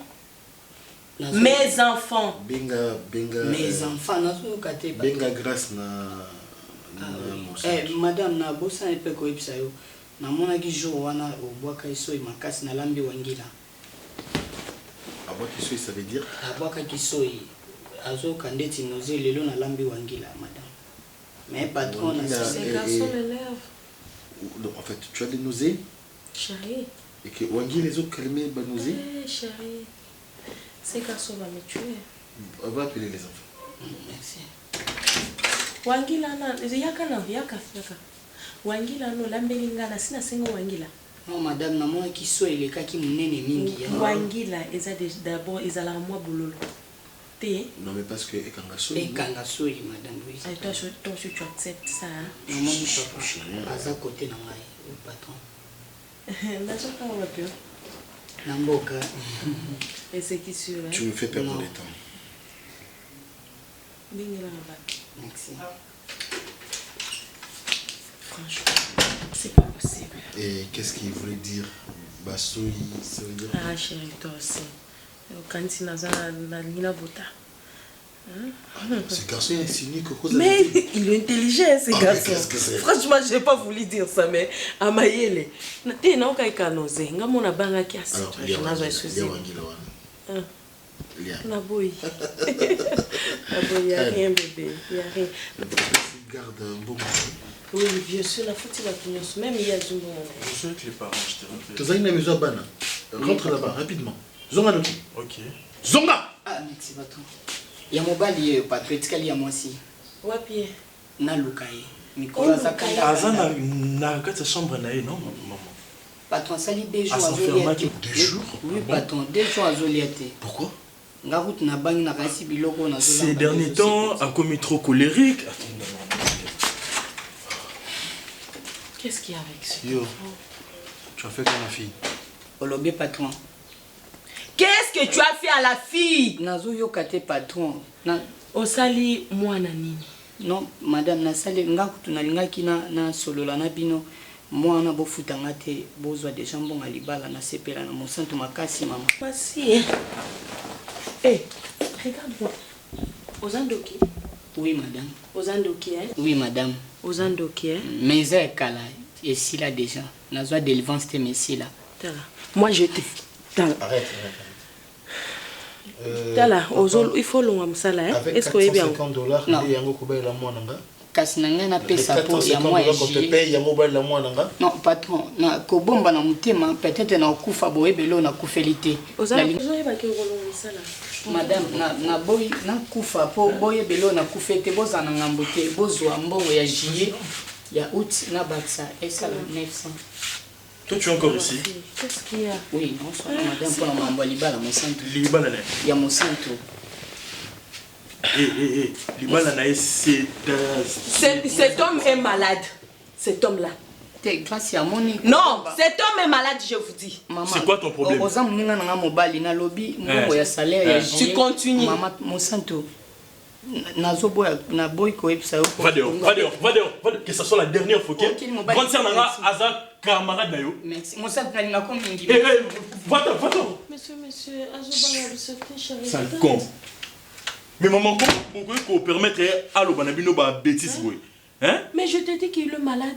Mes enfants. Benga. Mes enfants, Benga grâce na. Madame, na bossa et peko ipsayo. Na mona ki jour wana obwaka iso makasi na lambi wangila. Abwaka iso ça veut dire? Abwaka iso azo kandeti noze lelo na lambi wangila, madame. Mais patron na ces garçons m'énervent. En fait, tu as des nausées? Chérie. Et que Wangi les autres calmer ba nausées? Chérie. Ces garçons vont me tuer. On va appeler les enfants. Merci. Wangila na yaka. Wangila no lambelinga na sina sengo wangila. Non madame na moi qui so elekaki munene mingi. Wangila eza d'abord ezala moi bololo. Té. Non mais parce que ekangaso. Ekangaso madame oui. Et toi tu acceptes ça. Non mon papa. Aza côté na ngai au patron. N'attends pas on va plus. Namboka. Et c'est qui sûr hein? Tu me fais perdre le temps. Merci. Franchement, c'est pas possible. Et qu'est-ce qu'il voulait dire? Basoui, ça veut dire? Ah chérie, toi aussi. Quand tu n'as pas la vota. Ce garçon est insinué que cause. Mais il est intelligent, ce garçon. Qu'est-ce que c'est? Franchement, je n'ai pas voulu dire ça, mais à Mayele. Tu n'as pas qu'à nous aider. Nous avons banga qui a ça. Je n'ai pas souci. Il y a rien, bébé. Il n'y a rien. Garde un bon moment. Oui, bien sûr, la faute, il va tenir. Même il y a du bon moment. Je suis avec les parents, je te rappelle. Tu as une maison à Bana. Rentre là-bas, rapidement. Zonga Loki. Ok. Zonga! Ah, merci, patron. Il y a mon bali, patron, il y a moi aussi. Wapi? Na Lukaye. Nicolas Zakaya. Azan na kati chambre na ye non maman. Patron, ça lit 2 jours à Zoliaté. 2 jours? Oui, patron, 2 jours à Zoliaté. Pourquoi? Ces derniers temps, a commis trop colérique. Qu'est-ce qu'il y a avec ça? Yo, tu as fait comme la fille. Olobi patron. Qu'est-ce que tu as fait à la fille? Nazo yokate patron. Osali mwana nini? Non, madame, nasali ngakutu nalingaki na solola na bino. Moi na bofutanga te bozwa déjà bon alibala na sepela na mosanto makasi mama. Merci. Eh, regarde-moi. Ozandoki? Oui, madame. Ozandoki, hein? Oui, madame. Ozandoki, hein? Mais c'est kala. Et si là déjà. Nazwa délivrance te messi là. Moi je te. Arrête. Tala, il faut l'on amsala, hein? Est-ce que bien $450, non. Il y a un gros la moine. Kasi na ngana pesa po ya moi quand te paye ya mobile la moine. Non, patron, na ko bomba na mutema peut-être na okufa boye belo na kufelité. Madame, na boy na kufa po boye belo na kufete boza na ngambote bozwa mbongo ya juillet ya août na baksa et ça 900. Toi tu es encore ici? Qu'est-ce qu'il y a? Oui, bonsoir madame pour la mambo libala mon santo. Libala là. Ya mon santo. Libala là c'est cet homme est malade. Cet homme là. Non, cet homme est malade, je vous dis. C'est quoi ton problème? Tu continues. Maman, mon santo. Va dehors. Que ce soit la dernière fois. Grande sœur Nanga, Aza, camarade Nayo. Merci. Mon santo, n'a pas mingi. Va-t'en. Monsieur, Azobanga, le chéri. Sale con. Mais maman, pourquoi qu'on permettrait à l'Obanabino de bêtise? Hein? Mais je te dis qu'il est malade.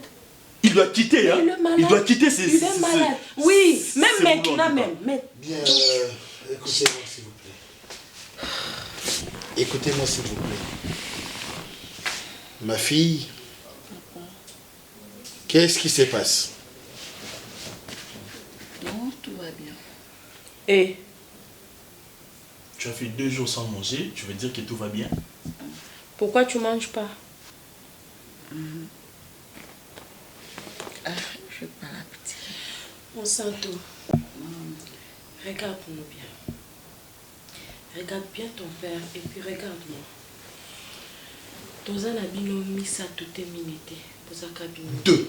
Il doit quitter, hein? Il doit quitter ses... Il est malade. Oui, même maintenant, même. Bien, écoutez-moi s'il vous plaît. Écoutez-moi s'il vous plaît. Ma fille, qu'est-ce qui se passe? Non, tout va bien. Et tu as fait 2 jours sans manger, tu veux dire que tout va bien? Pourquoi tu ne manges pas? Je pas l'appétit. Mon santo, regarde-nous bien. Regarde bien ton père et puis regarde-moi. Toza na bino misa toute minute. Poza kabino. 2.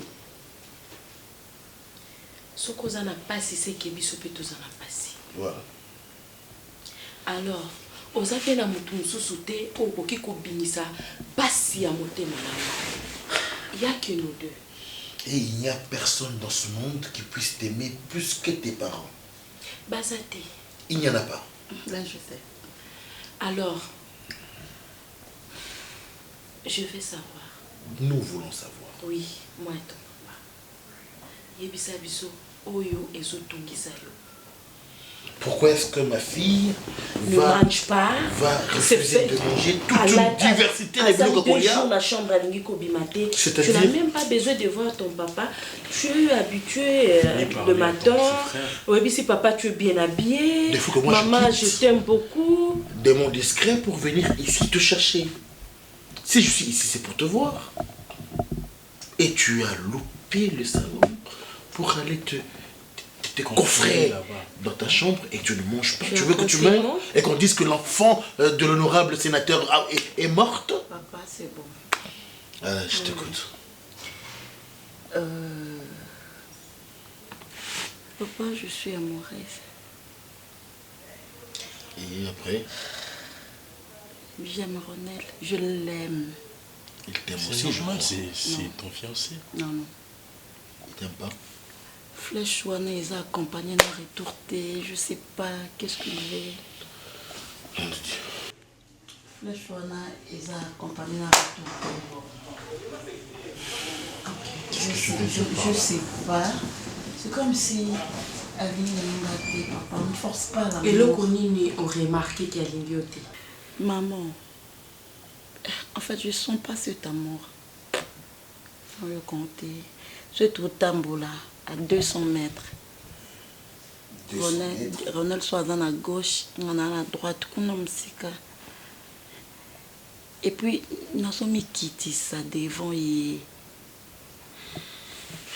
Soko za na pasi se kebiso pe toza na pasi. Voilà. Alors, oza pe na mutu mususu te okoki kobinisa pasi ya motema na yo. Il y a que nous deux. Et il n'y a personne dans ce monde qui puisse t'aimer plus que tes parents. Bazate. Il n'y en a pas. Là, je sais. Alors, je vais savoir. Nous voulons savoir. Oui, moi et ton papa. Yebisa biso oyo ezo tongisa yo. Pourquoi est-ce que ma fille ne mange pas, va refuser de manger toute une diversité de tu n'as même pas besoin de voir ton papa. Tu es habitué de ma tort. Oui, si papa, tu es bien habillé. Maman, je t'aime beaucoup. De mon discret pour venir ici te chercher. Si je suis ici, c'est pour te voir. Et tu as loupé le salon pour aller te coffrer dans ta chambre et tu ne manges pas. Tu veux que tu meurs et qu'on dise que l'enfant de l'honorable sénateur est morte? Papa, c'est bon. Allez, je t'écoute. Papa, je suis amoureuse. Et après? J'aime Ronel, je l'aime. Il t'aime aussi. C'est normal, c'est ton fiancé. Non. Il t'aime pas? Flèche Wana, ils ont accompagné dans retourté, je sais pas, qu'est-ce qu'il veut. Flèche Wana, ils ont accompagné dans retourté. Je sais pas. C'est comme si Aline et papa ne force pas la. Et le Konini ont remarqué qu'il y a l'ingioté. Maman, en fait, je sens pas cet amour. Faut le compter. Ce tout tambour là. À 200 mètres. Ronald soit dans la gauche, on a la droite, et puis nous sommes quittés ça devant et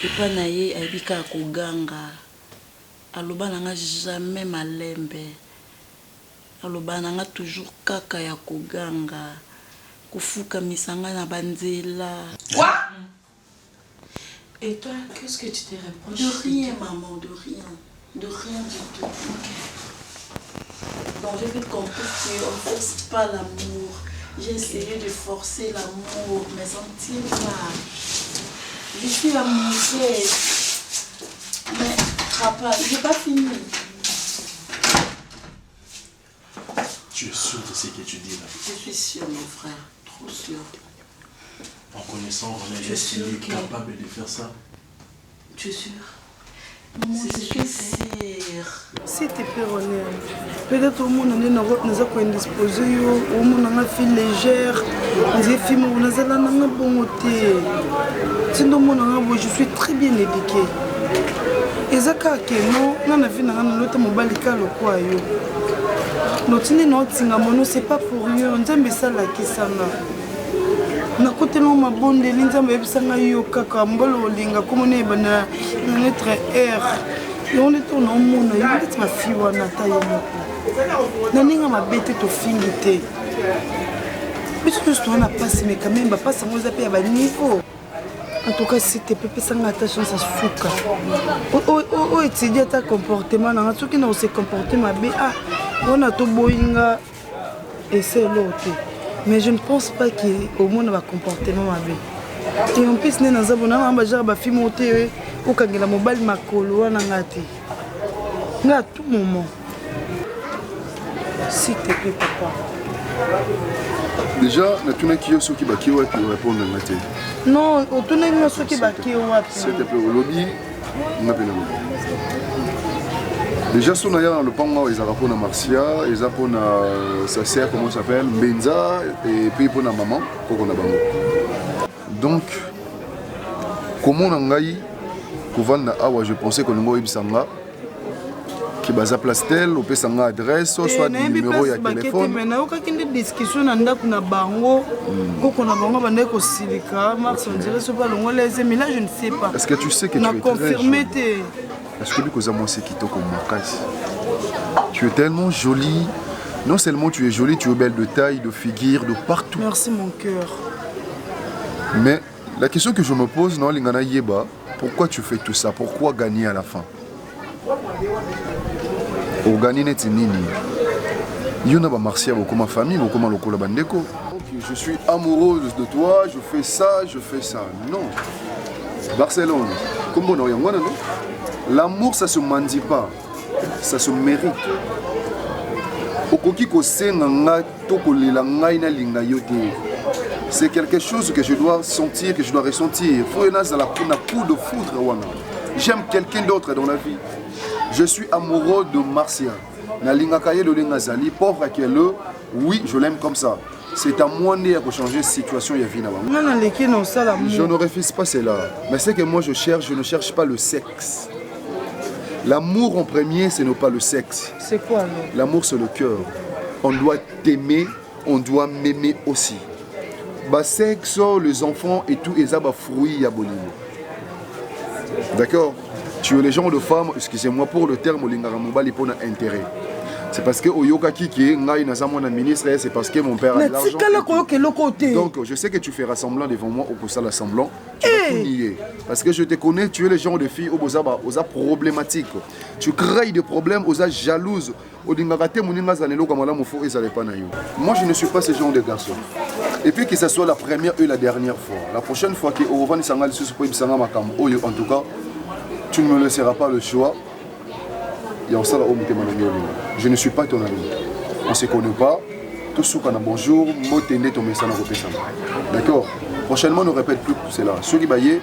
epa na ye ayebi kaka koganga aloba nanga jamais malembe aloba nanga toujours kaka ya koganga kofukamisa ngai na banzela. Quoi? Et toi, qu'est-ce que tu te reproches? De rien, maman, de rien. De rien du tout. Okay. Donc j'ai vite compris qu'on ne force pas l'amour. J'ai essayé de forcer l'amour, mais ça ne tient pas. Je suis amoureuse. Mais, papa, je n'ai pas fini. Tu es sûr de ce que tu dis là? Je suis sûre, mon frère. Trop sûre. En connaissant René, est-ce qu'il est capable de faire ça? Tu es sûr? Je suis sûre. Si tu peux René, peut-être au monde nous avons indisposé, au monde on a fille légère, on a fille on a zala na bon côté. Sinon mon je suis très bien éduquée. Et ça quand non, on a vu na l'autre mobile kalo quoi yo. Notre tinga mono c'est pas pour rien, on aime ça la kisana. Na côté non ma bonne linza me bisanga yo kaka mbolo linga comme on est bana notre air. Et on est au nom mon yo est ma fille wana ta yo moko. Na ninga ma bête to fingité. Mais juste on a passé mais quand même pas ça nous a payé à niveau. En tout cas si tu peux passer en attention ça souka. Oh étudier ta comportement na tout qui n'a se comporter ma bé ah on a tout boinga et c'est l'autre. Mais je ne pense pas qu'au monde va comportement mabe. Et en plus, nous avons un film monté au Kangela mobile makolo à Nangati. À tout moment. S'il te plaît, papa. Déjà, tu n'as qu'à ce qui va répondre à Nangati. Non, tu n'as qu'à ce qui va répondre. S'il te plaît, au lobby, on a bien. Déjà, si on a dans le Panga, ils ont Marcia, ils ont sa sœur, comment ça s'appelle, Benza, et puis pour la maman, pour qu'on a bango. Donc, comment on a eu, je pensais qu'on a eu Sanga, qui base à Plastel, ou peut Sanga adresse, soit numéro et téléphone. Mais on a eu une discussion dans le bango, qu'on a bango, on a eu Silika, Mars, on dirait que c'est pas long, mais là je ne sais pas. Est-ce que tu sais que tu es confirmé? Est-ce que tu es tellement jolie. Non seulement tu es jolie, tu es belle de taille, de figure, de partout. Merci mon cœur. Mais la question que je me pose, non, Lingana Yeba, pourquoi tu fais tout ça? Pourquoi gagner à la fin? Au gagner n'est nini. Yona ba Marcia beaucoup ma famille, beaucoup ma lokola bandeko. Je suis amoureuse de toi, je fais ça, je fais ça. Non. Barcelone. Comme bon non? L'amour, ça ne se mendie pas, ça se mérite. C'est quelque chose que je dois sentir, que je dois ressentir. J'aime quelqu'un d'autre dans la vie. Je suis amoureux de Marcia. Pauvre qu'elle est, oui, je l'aime comme ça. C'est à moi de changer de situation. Je ne refuse pas cela. Mais c'est que moi je ne cherche pas le sexe. L'amour en premier, ce n'est pas le sexe. C'est quoi alors? L'amour, c'est le cœur. On doit t'aimer, on doit m'aimer aussi. Bah, sexe, les enfants et tout, ils ont fruits à Bolivie. D'accord? Tu es les gens de femmes, excusez-moi pour le terme, l'ingaramoubali pour intérêt. C'est parce que Oyoka Kiki, ministre, c'est parce que mon père a de l'argent. Donc je sais que tu fais semblant devant moi au Koussala semblant. Tu vas tout nier. Parce que je te connais, tu es le genre de fille aux problématiques. Tu crées des problèmes, aux jalouses. Moi je ne suis pas ce genre de garçon. Et puis que ce soit la première et la dernière fois. La prochaine fois que en tout cas, tu ne me laisseras pas le choix. Je ne suis pas ton ami. On ne se connaît pas. Tout ce qu'on a bonjour, d'accord? Prochainement, ne répète plus cela. Ceux qui baillent,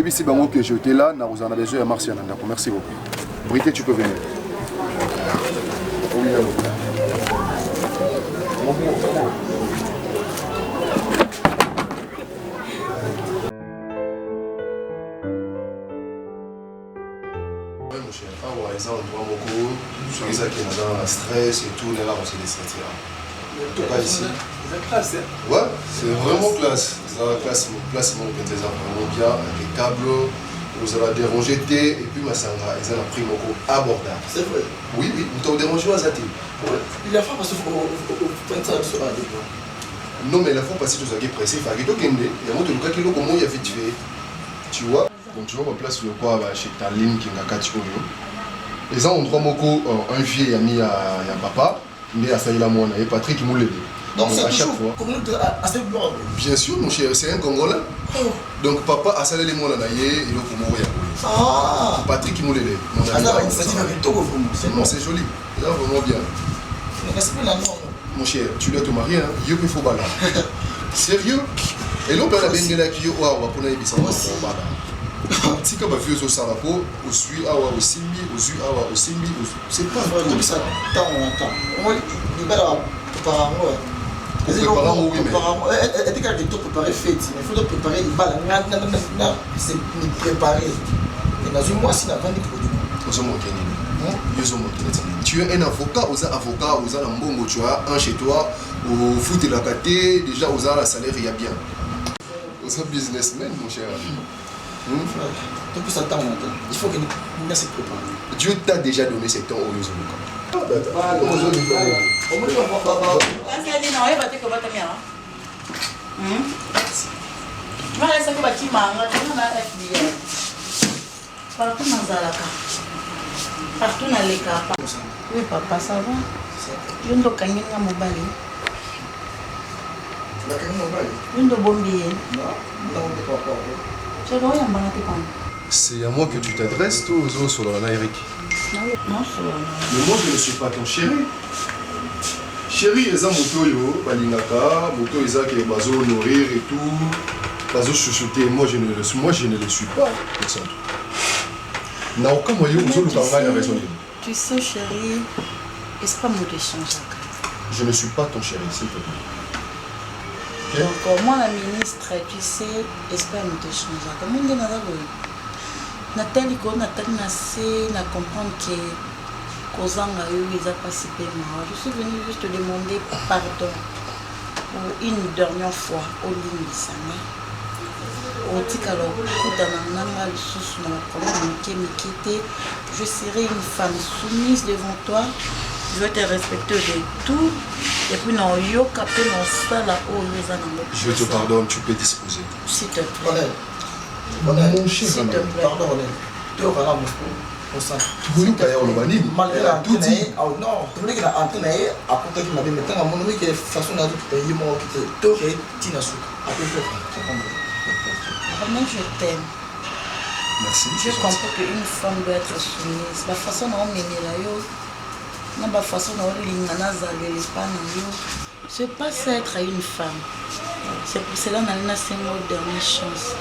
si que j'étais là, nous en avons besoin à Marcia. Merci beaucoup. Brité, tu peux venir. Ça qui est dans le stress et tout, on est là, on se laisse retirer. En tout cas ici. C'est classe, hein? Ouais, c'est vraiment classe. C'est la classe, mon vraiment bien, impeccable. Vous allez déranger thé et puis Massanga, ils ont pris mon coup abordable. C'est vrai. Oui, oui, nous t'avons dérangé à Zati. Il a fait parce qu'il faut prendre ça sur la débat. Non, mais la fois passée, tu as pressé, il fallait que tu aies il y a un truc qui est comment il y a vite fait. Tu vois? Donc tu vois, ma place, le quoi, chez ta ligne qui est à 4 euros. Les gens ont 3 mocos, un vieux ami à papa, mais à Saïla Moana et Patrick qui m'a aidé. Donc c'est à chaque fois. Bien sûr, mon cher, c'est un Congolais. Donc papa a salé les mots là, et il a mourir. Ah. Patrick qui m'a aidé. Non, c'est joli. C'est vraiment bien. Mon cher, tu dois te marier, hein? Il faut bala. Sérieux? Et l'on peut la baigner là qui est au Hawa pour n'aller pas bala. Si comme vieux au Sarako, au Sui Awa au Simbi, au Sui Awa au Simbi, c'est pas vrai. Ça attends. On va préparer. Les parents, oui, mais. Elle était quand même préparé fête. Il faut préparer une balle. C'est préparé. Et dans un mois, si la vente est produite. Tu es un avocat, aux Lambongo, tu as un chez toi, au foot et la caté, déjà aux la salaire, il y a bien. Aux businessmen, mon cher. Donc ça attend maintenant. Il faut que nous se préparer. Dieu t'a déjà donné ce temps au Yozobuka. Partout dans Zalaka. Partout dans les cas. Oui, papa, ça va. Je ne dois pas gagner mon balai. Je ne dois pas bomber. C'est à moi que tu t'adresses, toi, aux autres sur la Eric. Non, mais moi, je ne suis pas ton chéri. Chéri, ils ont moto, balingaka, moto, ils ont qui bazo nourrir et tout, bazo chuchoter. Moi, je ne le suis pas. N'a aucun moyen où le travail a raisonné. Tu sais, chéri, est-ce pas mon échange? Je ne suis pas ton chéri, s'il te plaît. Okay. Donc, moi, la ministre, tu sais, est-ce pas mon échange? Comment on dit Nathalie, Nathalie, n'a comprendre que Kozanga, ils ont pas si paiement. Je suis venue juste te demander pardon pour une dernière fois au Limbisana. Je serai une femme soumise devant toi. Je vais te respecter de tout. Et puis, non, yo capé non ça là où nous allons. Je te pardonne, tu peux disposer. S'il te plaît. Mon cher, s'il te plaît. Pardon, tu auras malgré la tout dit. Non, tu voulais que la antenne ait à côté qui m'avait mis à mon nom qui est façon de payer mon qui est Tinasou. Vraiment, je t'aime. Merci. Je comprends qu'une femme doit être soumise. La façon dont on mène là, la façon dont on c'est pas ça être une femme. C'est pour cela qu'on a une dernière chance.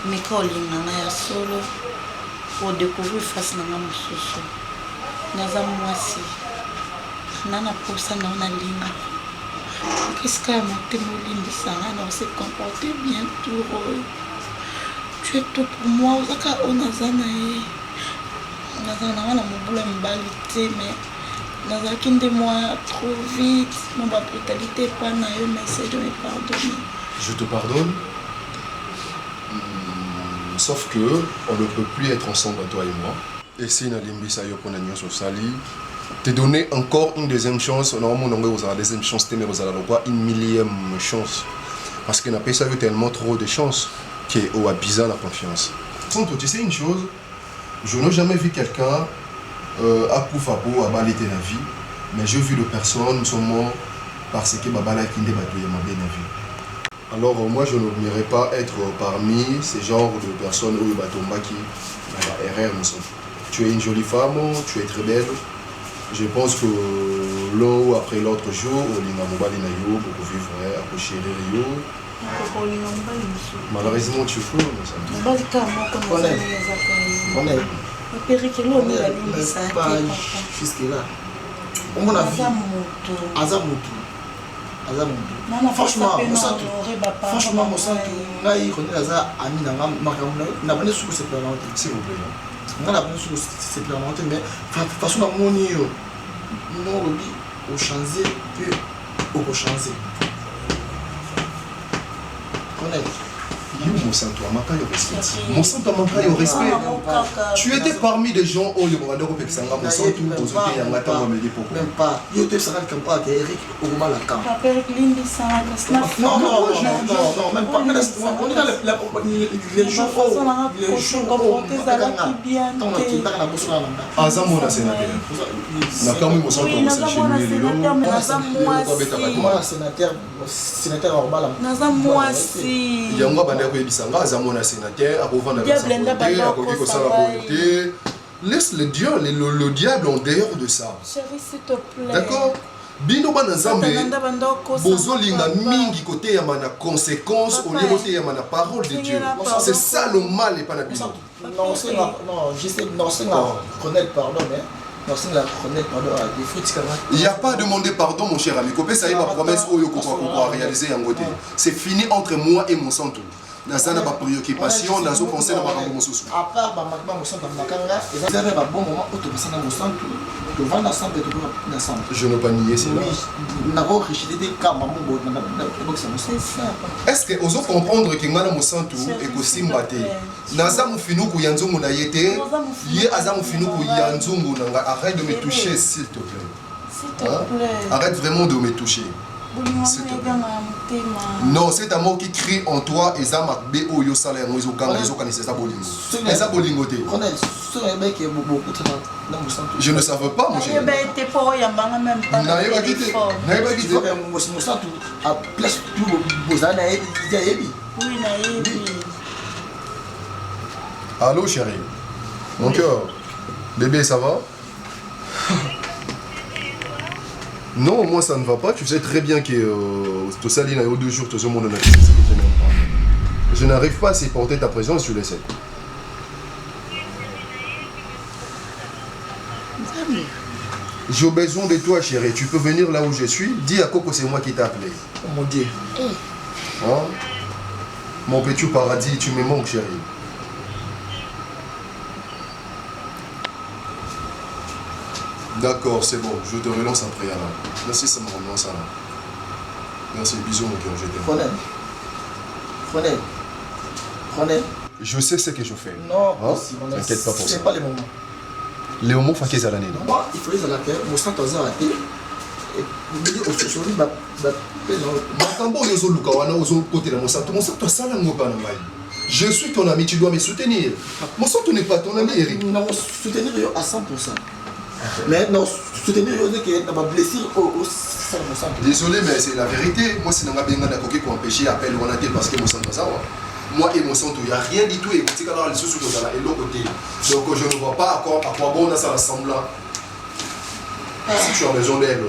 Mais quand on est solo, pour découvrir face à ma moussou. Naza mwasi. Nana pour ça on a ligne. Qu'est-ce qu'il y a monté mon ligne ça on s'est comporté bien tout. Tu es tout pour moi. Zaka on a zanae. Naza na wana mobula mbalité mais naza kinde moi trop vite. Mon brutalité pas na yo mais c'est de me pardonner. Je te pardonne. Sauf que on ne peut plus être ensemble, toi et moi. Et si Nalimbi Sayo Ponagnon sur Sali, te donner encore une deuxième chance. Normalement, on a une deuxième chance, mais on a une millième chance. Parce qu'on a payé ça tellement trop de chances qu'on a bizarre la confiance. Tu sais une chose, je n'ai jamais vu quelqu'un à Koufabo, à balayer la vie, mais j'ai vu de personnes sont morts parce que Babala Kinde Batouya m'a bien vu. Alors moi je n'oublierai pas être parmi ces genres de personnes où Batomba qui RR nous sommes. Tu es une jolie femme, tu es très belle. Je pense que l'un ou après l'autre jour, au Lingamobali Nayo, beaucoup vivre à Chéri Rio. Malheureusement tu peux, mais ça franchement, mon sang, il connaît Aza, Ami, n'a pas de sous, c'est planante. S'il vous plaît. On a pas de sous, c'est planante, mais de toute façon, mon niveau, non, au changer, puis au changer. Connaître. Mon sang, toi, manqué au respect. Mon sang, toi, manqué au respect. Tu étais parmi des gens où le Rwanda au Pexanga, mon sang, tout aux autres, et en attendant, me dit pourquoi. Même pas. Yo te sarà comme pas Eric au Malaka. Papa Eric Lindy Sarah non, même pas. On est dans les jours Azamo na sénateur. Na kamu mo santo mo sénateur Orbala. Naza mwasi. Yango banda ko ebisanga azamo na sénateur akovanda na santé akoki ko sala politique. Laisse le diable en dehors de ça. Chérie, s'il te plaît. D'accord? Bino bana nzambe bozolinga mingi côté ya mana conséquence au lieu côté ya mana parole de Dieu. C'est ça le mal et pas la bino. Non, je sais, non, c'est connaître pardon, mais non, c'est la connaître pardon à des fruits. Il n'y a pas à demander pardon, mon cher ami. Copé, ça y est, ma promesse, qu'on va réaliser en côté. C'est fini entre moi et mon santo. Dans une préoccupation, dans un conseil, dans un moment. À part ma mon santo, ils avaient un bon moment où tu passes dans mon santo. Je ne pas nier cela. Est-ce que vous allez comprendre que Madame Santou est aussi mbaté? Nazamu finuku yanzungu na yete, ye azamu finuku yanzungu nanga. Arrête de me toucher, s'il te plaît. S'il te plaît. Arrête vraiment de me toucher. Non, c'est un mot qui crie en toi et ça m'a bé au yo salaire moi bolingo. Je ne savais pas mon cher. Allô chérie. Mon cœur. Bébé, ça va? Non, moi ça ne va pas. Tu sais très bien que tout ça, il y a 2 jours, tout le monde en a dit. Je n'arrive pas à supporter ta présence sur les scènes. J'ai besoin de toi, chérie. Tu peux venir là où je suis. Dis à Coco, c'est moi qui t'ai appelé. Oh mon Dieu. Hein? Mon petit paradis, tu me manques, chérie. D'accord, c'est bon. Je te relance après. Alors. Merci, ça me relance. Alors. Merci, bisous, mon cœur. Je t'aime. Prenez. Je sais ce que je fais. Non, t'inquiète pas pour ça. C'est pas les moments. Les moments, il faut qu'ils aient l'année. Moi, il faut les aller. Mon sang, t'as arrêté. Et vous me dites, aujourd'hui, je suis ton ami, tu dois me soutenir. Mon sang, tu n'es pas ton ami, Eric. Non, soutenir à 100%. Mais non, soutenir ma blessure au sang. Désolé, mais c'est la vérité. Moi, c'est un bien d'accord pour empêcher l'appel parce que mon sang passe. Moi et mon sang, il n'y a rien du tout. Et c'est quand les sous et l'autre côté. Donc, je ne vois pas à quoi bon on ça ressemble là. Si tu as besoin d'aide,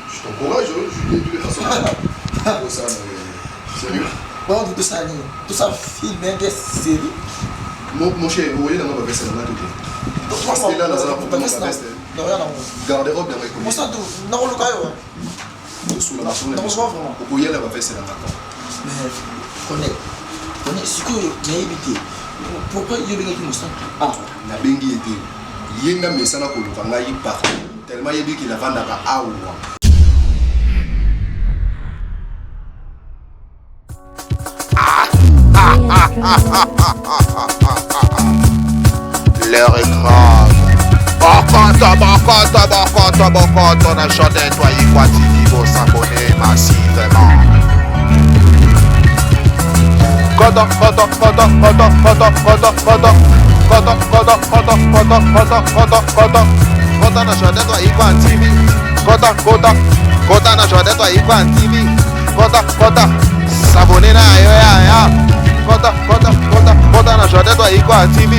je t'encourage. Je dis de toute façon. Sérieux? Bon, tout ça film, des séries. Mon cher, vous voyez dans ma veste, là, tout. Parce que là, dans la veste, garde-robe, dans ma veste. Non, le cas, sous la machine, vous voyez la veste, là, mais, connais, ce que j'ai évité. Pourquoi il y a des gens qui ah, la bengi était. Il y a un message pour le Kanga, il part. Tellement il y a des qui la vendent à Aoua. L'heure est grave. Bokoto, on a chanté toi, il faut faut s'abonner massivement. Koto na chanté toi, il faut TV. Koto na chanté toi, il faut TV. Koto s'abonner na ya. Koto na chanté toi, il faut TV.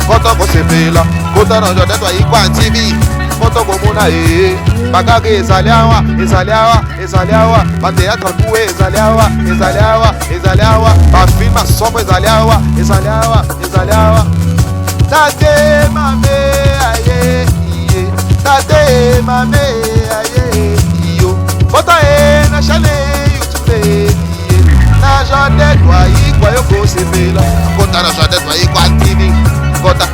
Koto ko sepela. Koto na chanté toi, il faut TV. Koto bomona bakage ezali awa bateatre bue ezali awa bafilme asombo ezali awa tate mame aye tate mame aye iyo foto na chane youtube na jode toi ikwa yoko sepela kota na jode toi ikwa tv kota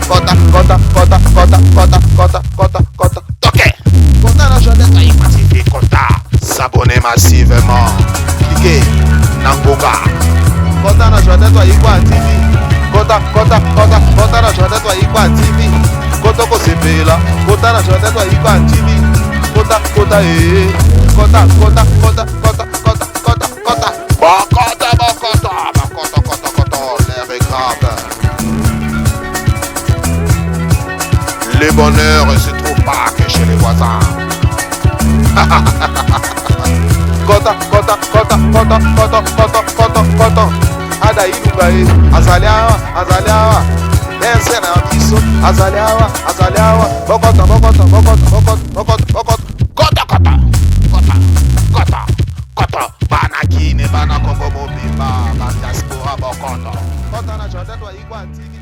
toke kota na jode toi ikwa tv kota s'abonner massivement cliquez nangoga kota na jode jode toi Igwa TV. Kota na jode toi Igwa TV. Kota ko sepela. Kota na jode toi Igwa TV. Kota les bonheurs se trouvent pas que chez les voisins. Kota. Ada ilugae, azaliawa. Ensena biso, azaliawa. Bokota. Bana Kine, bana Kongo Mobimba, bana diaspora Bokota. Kota na jode toi Igwa TV.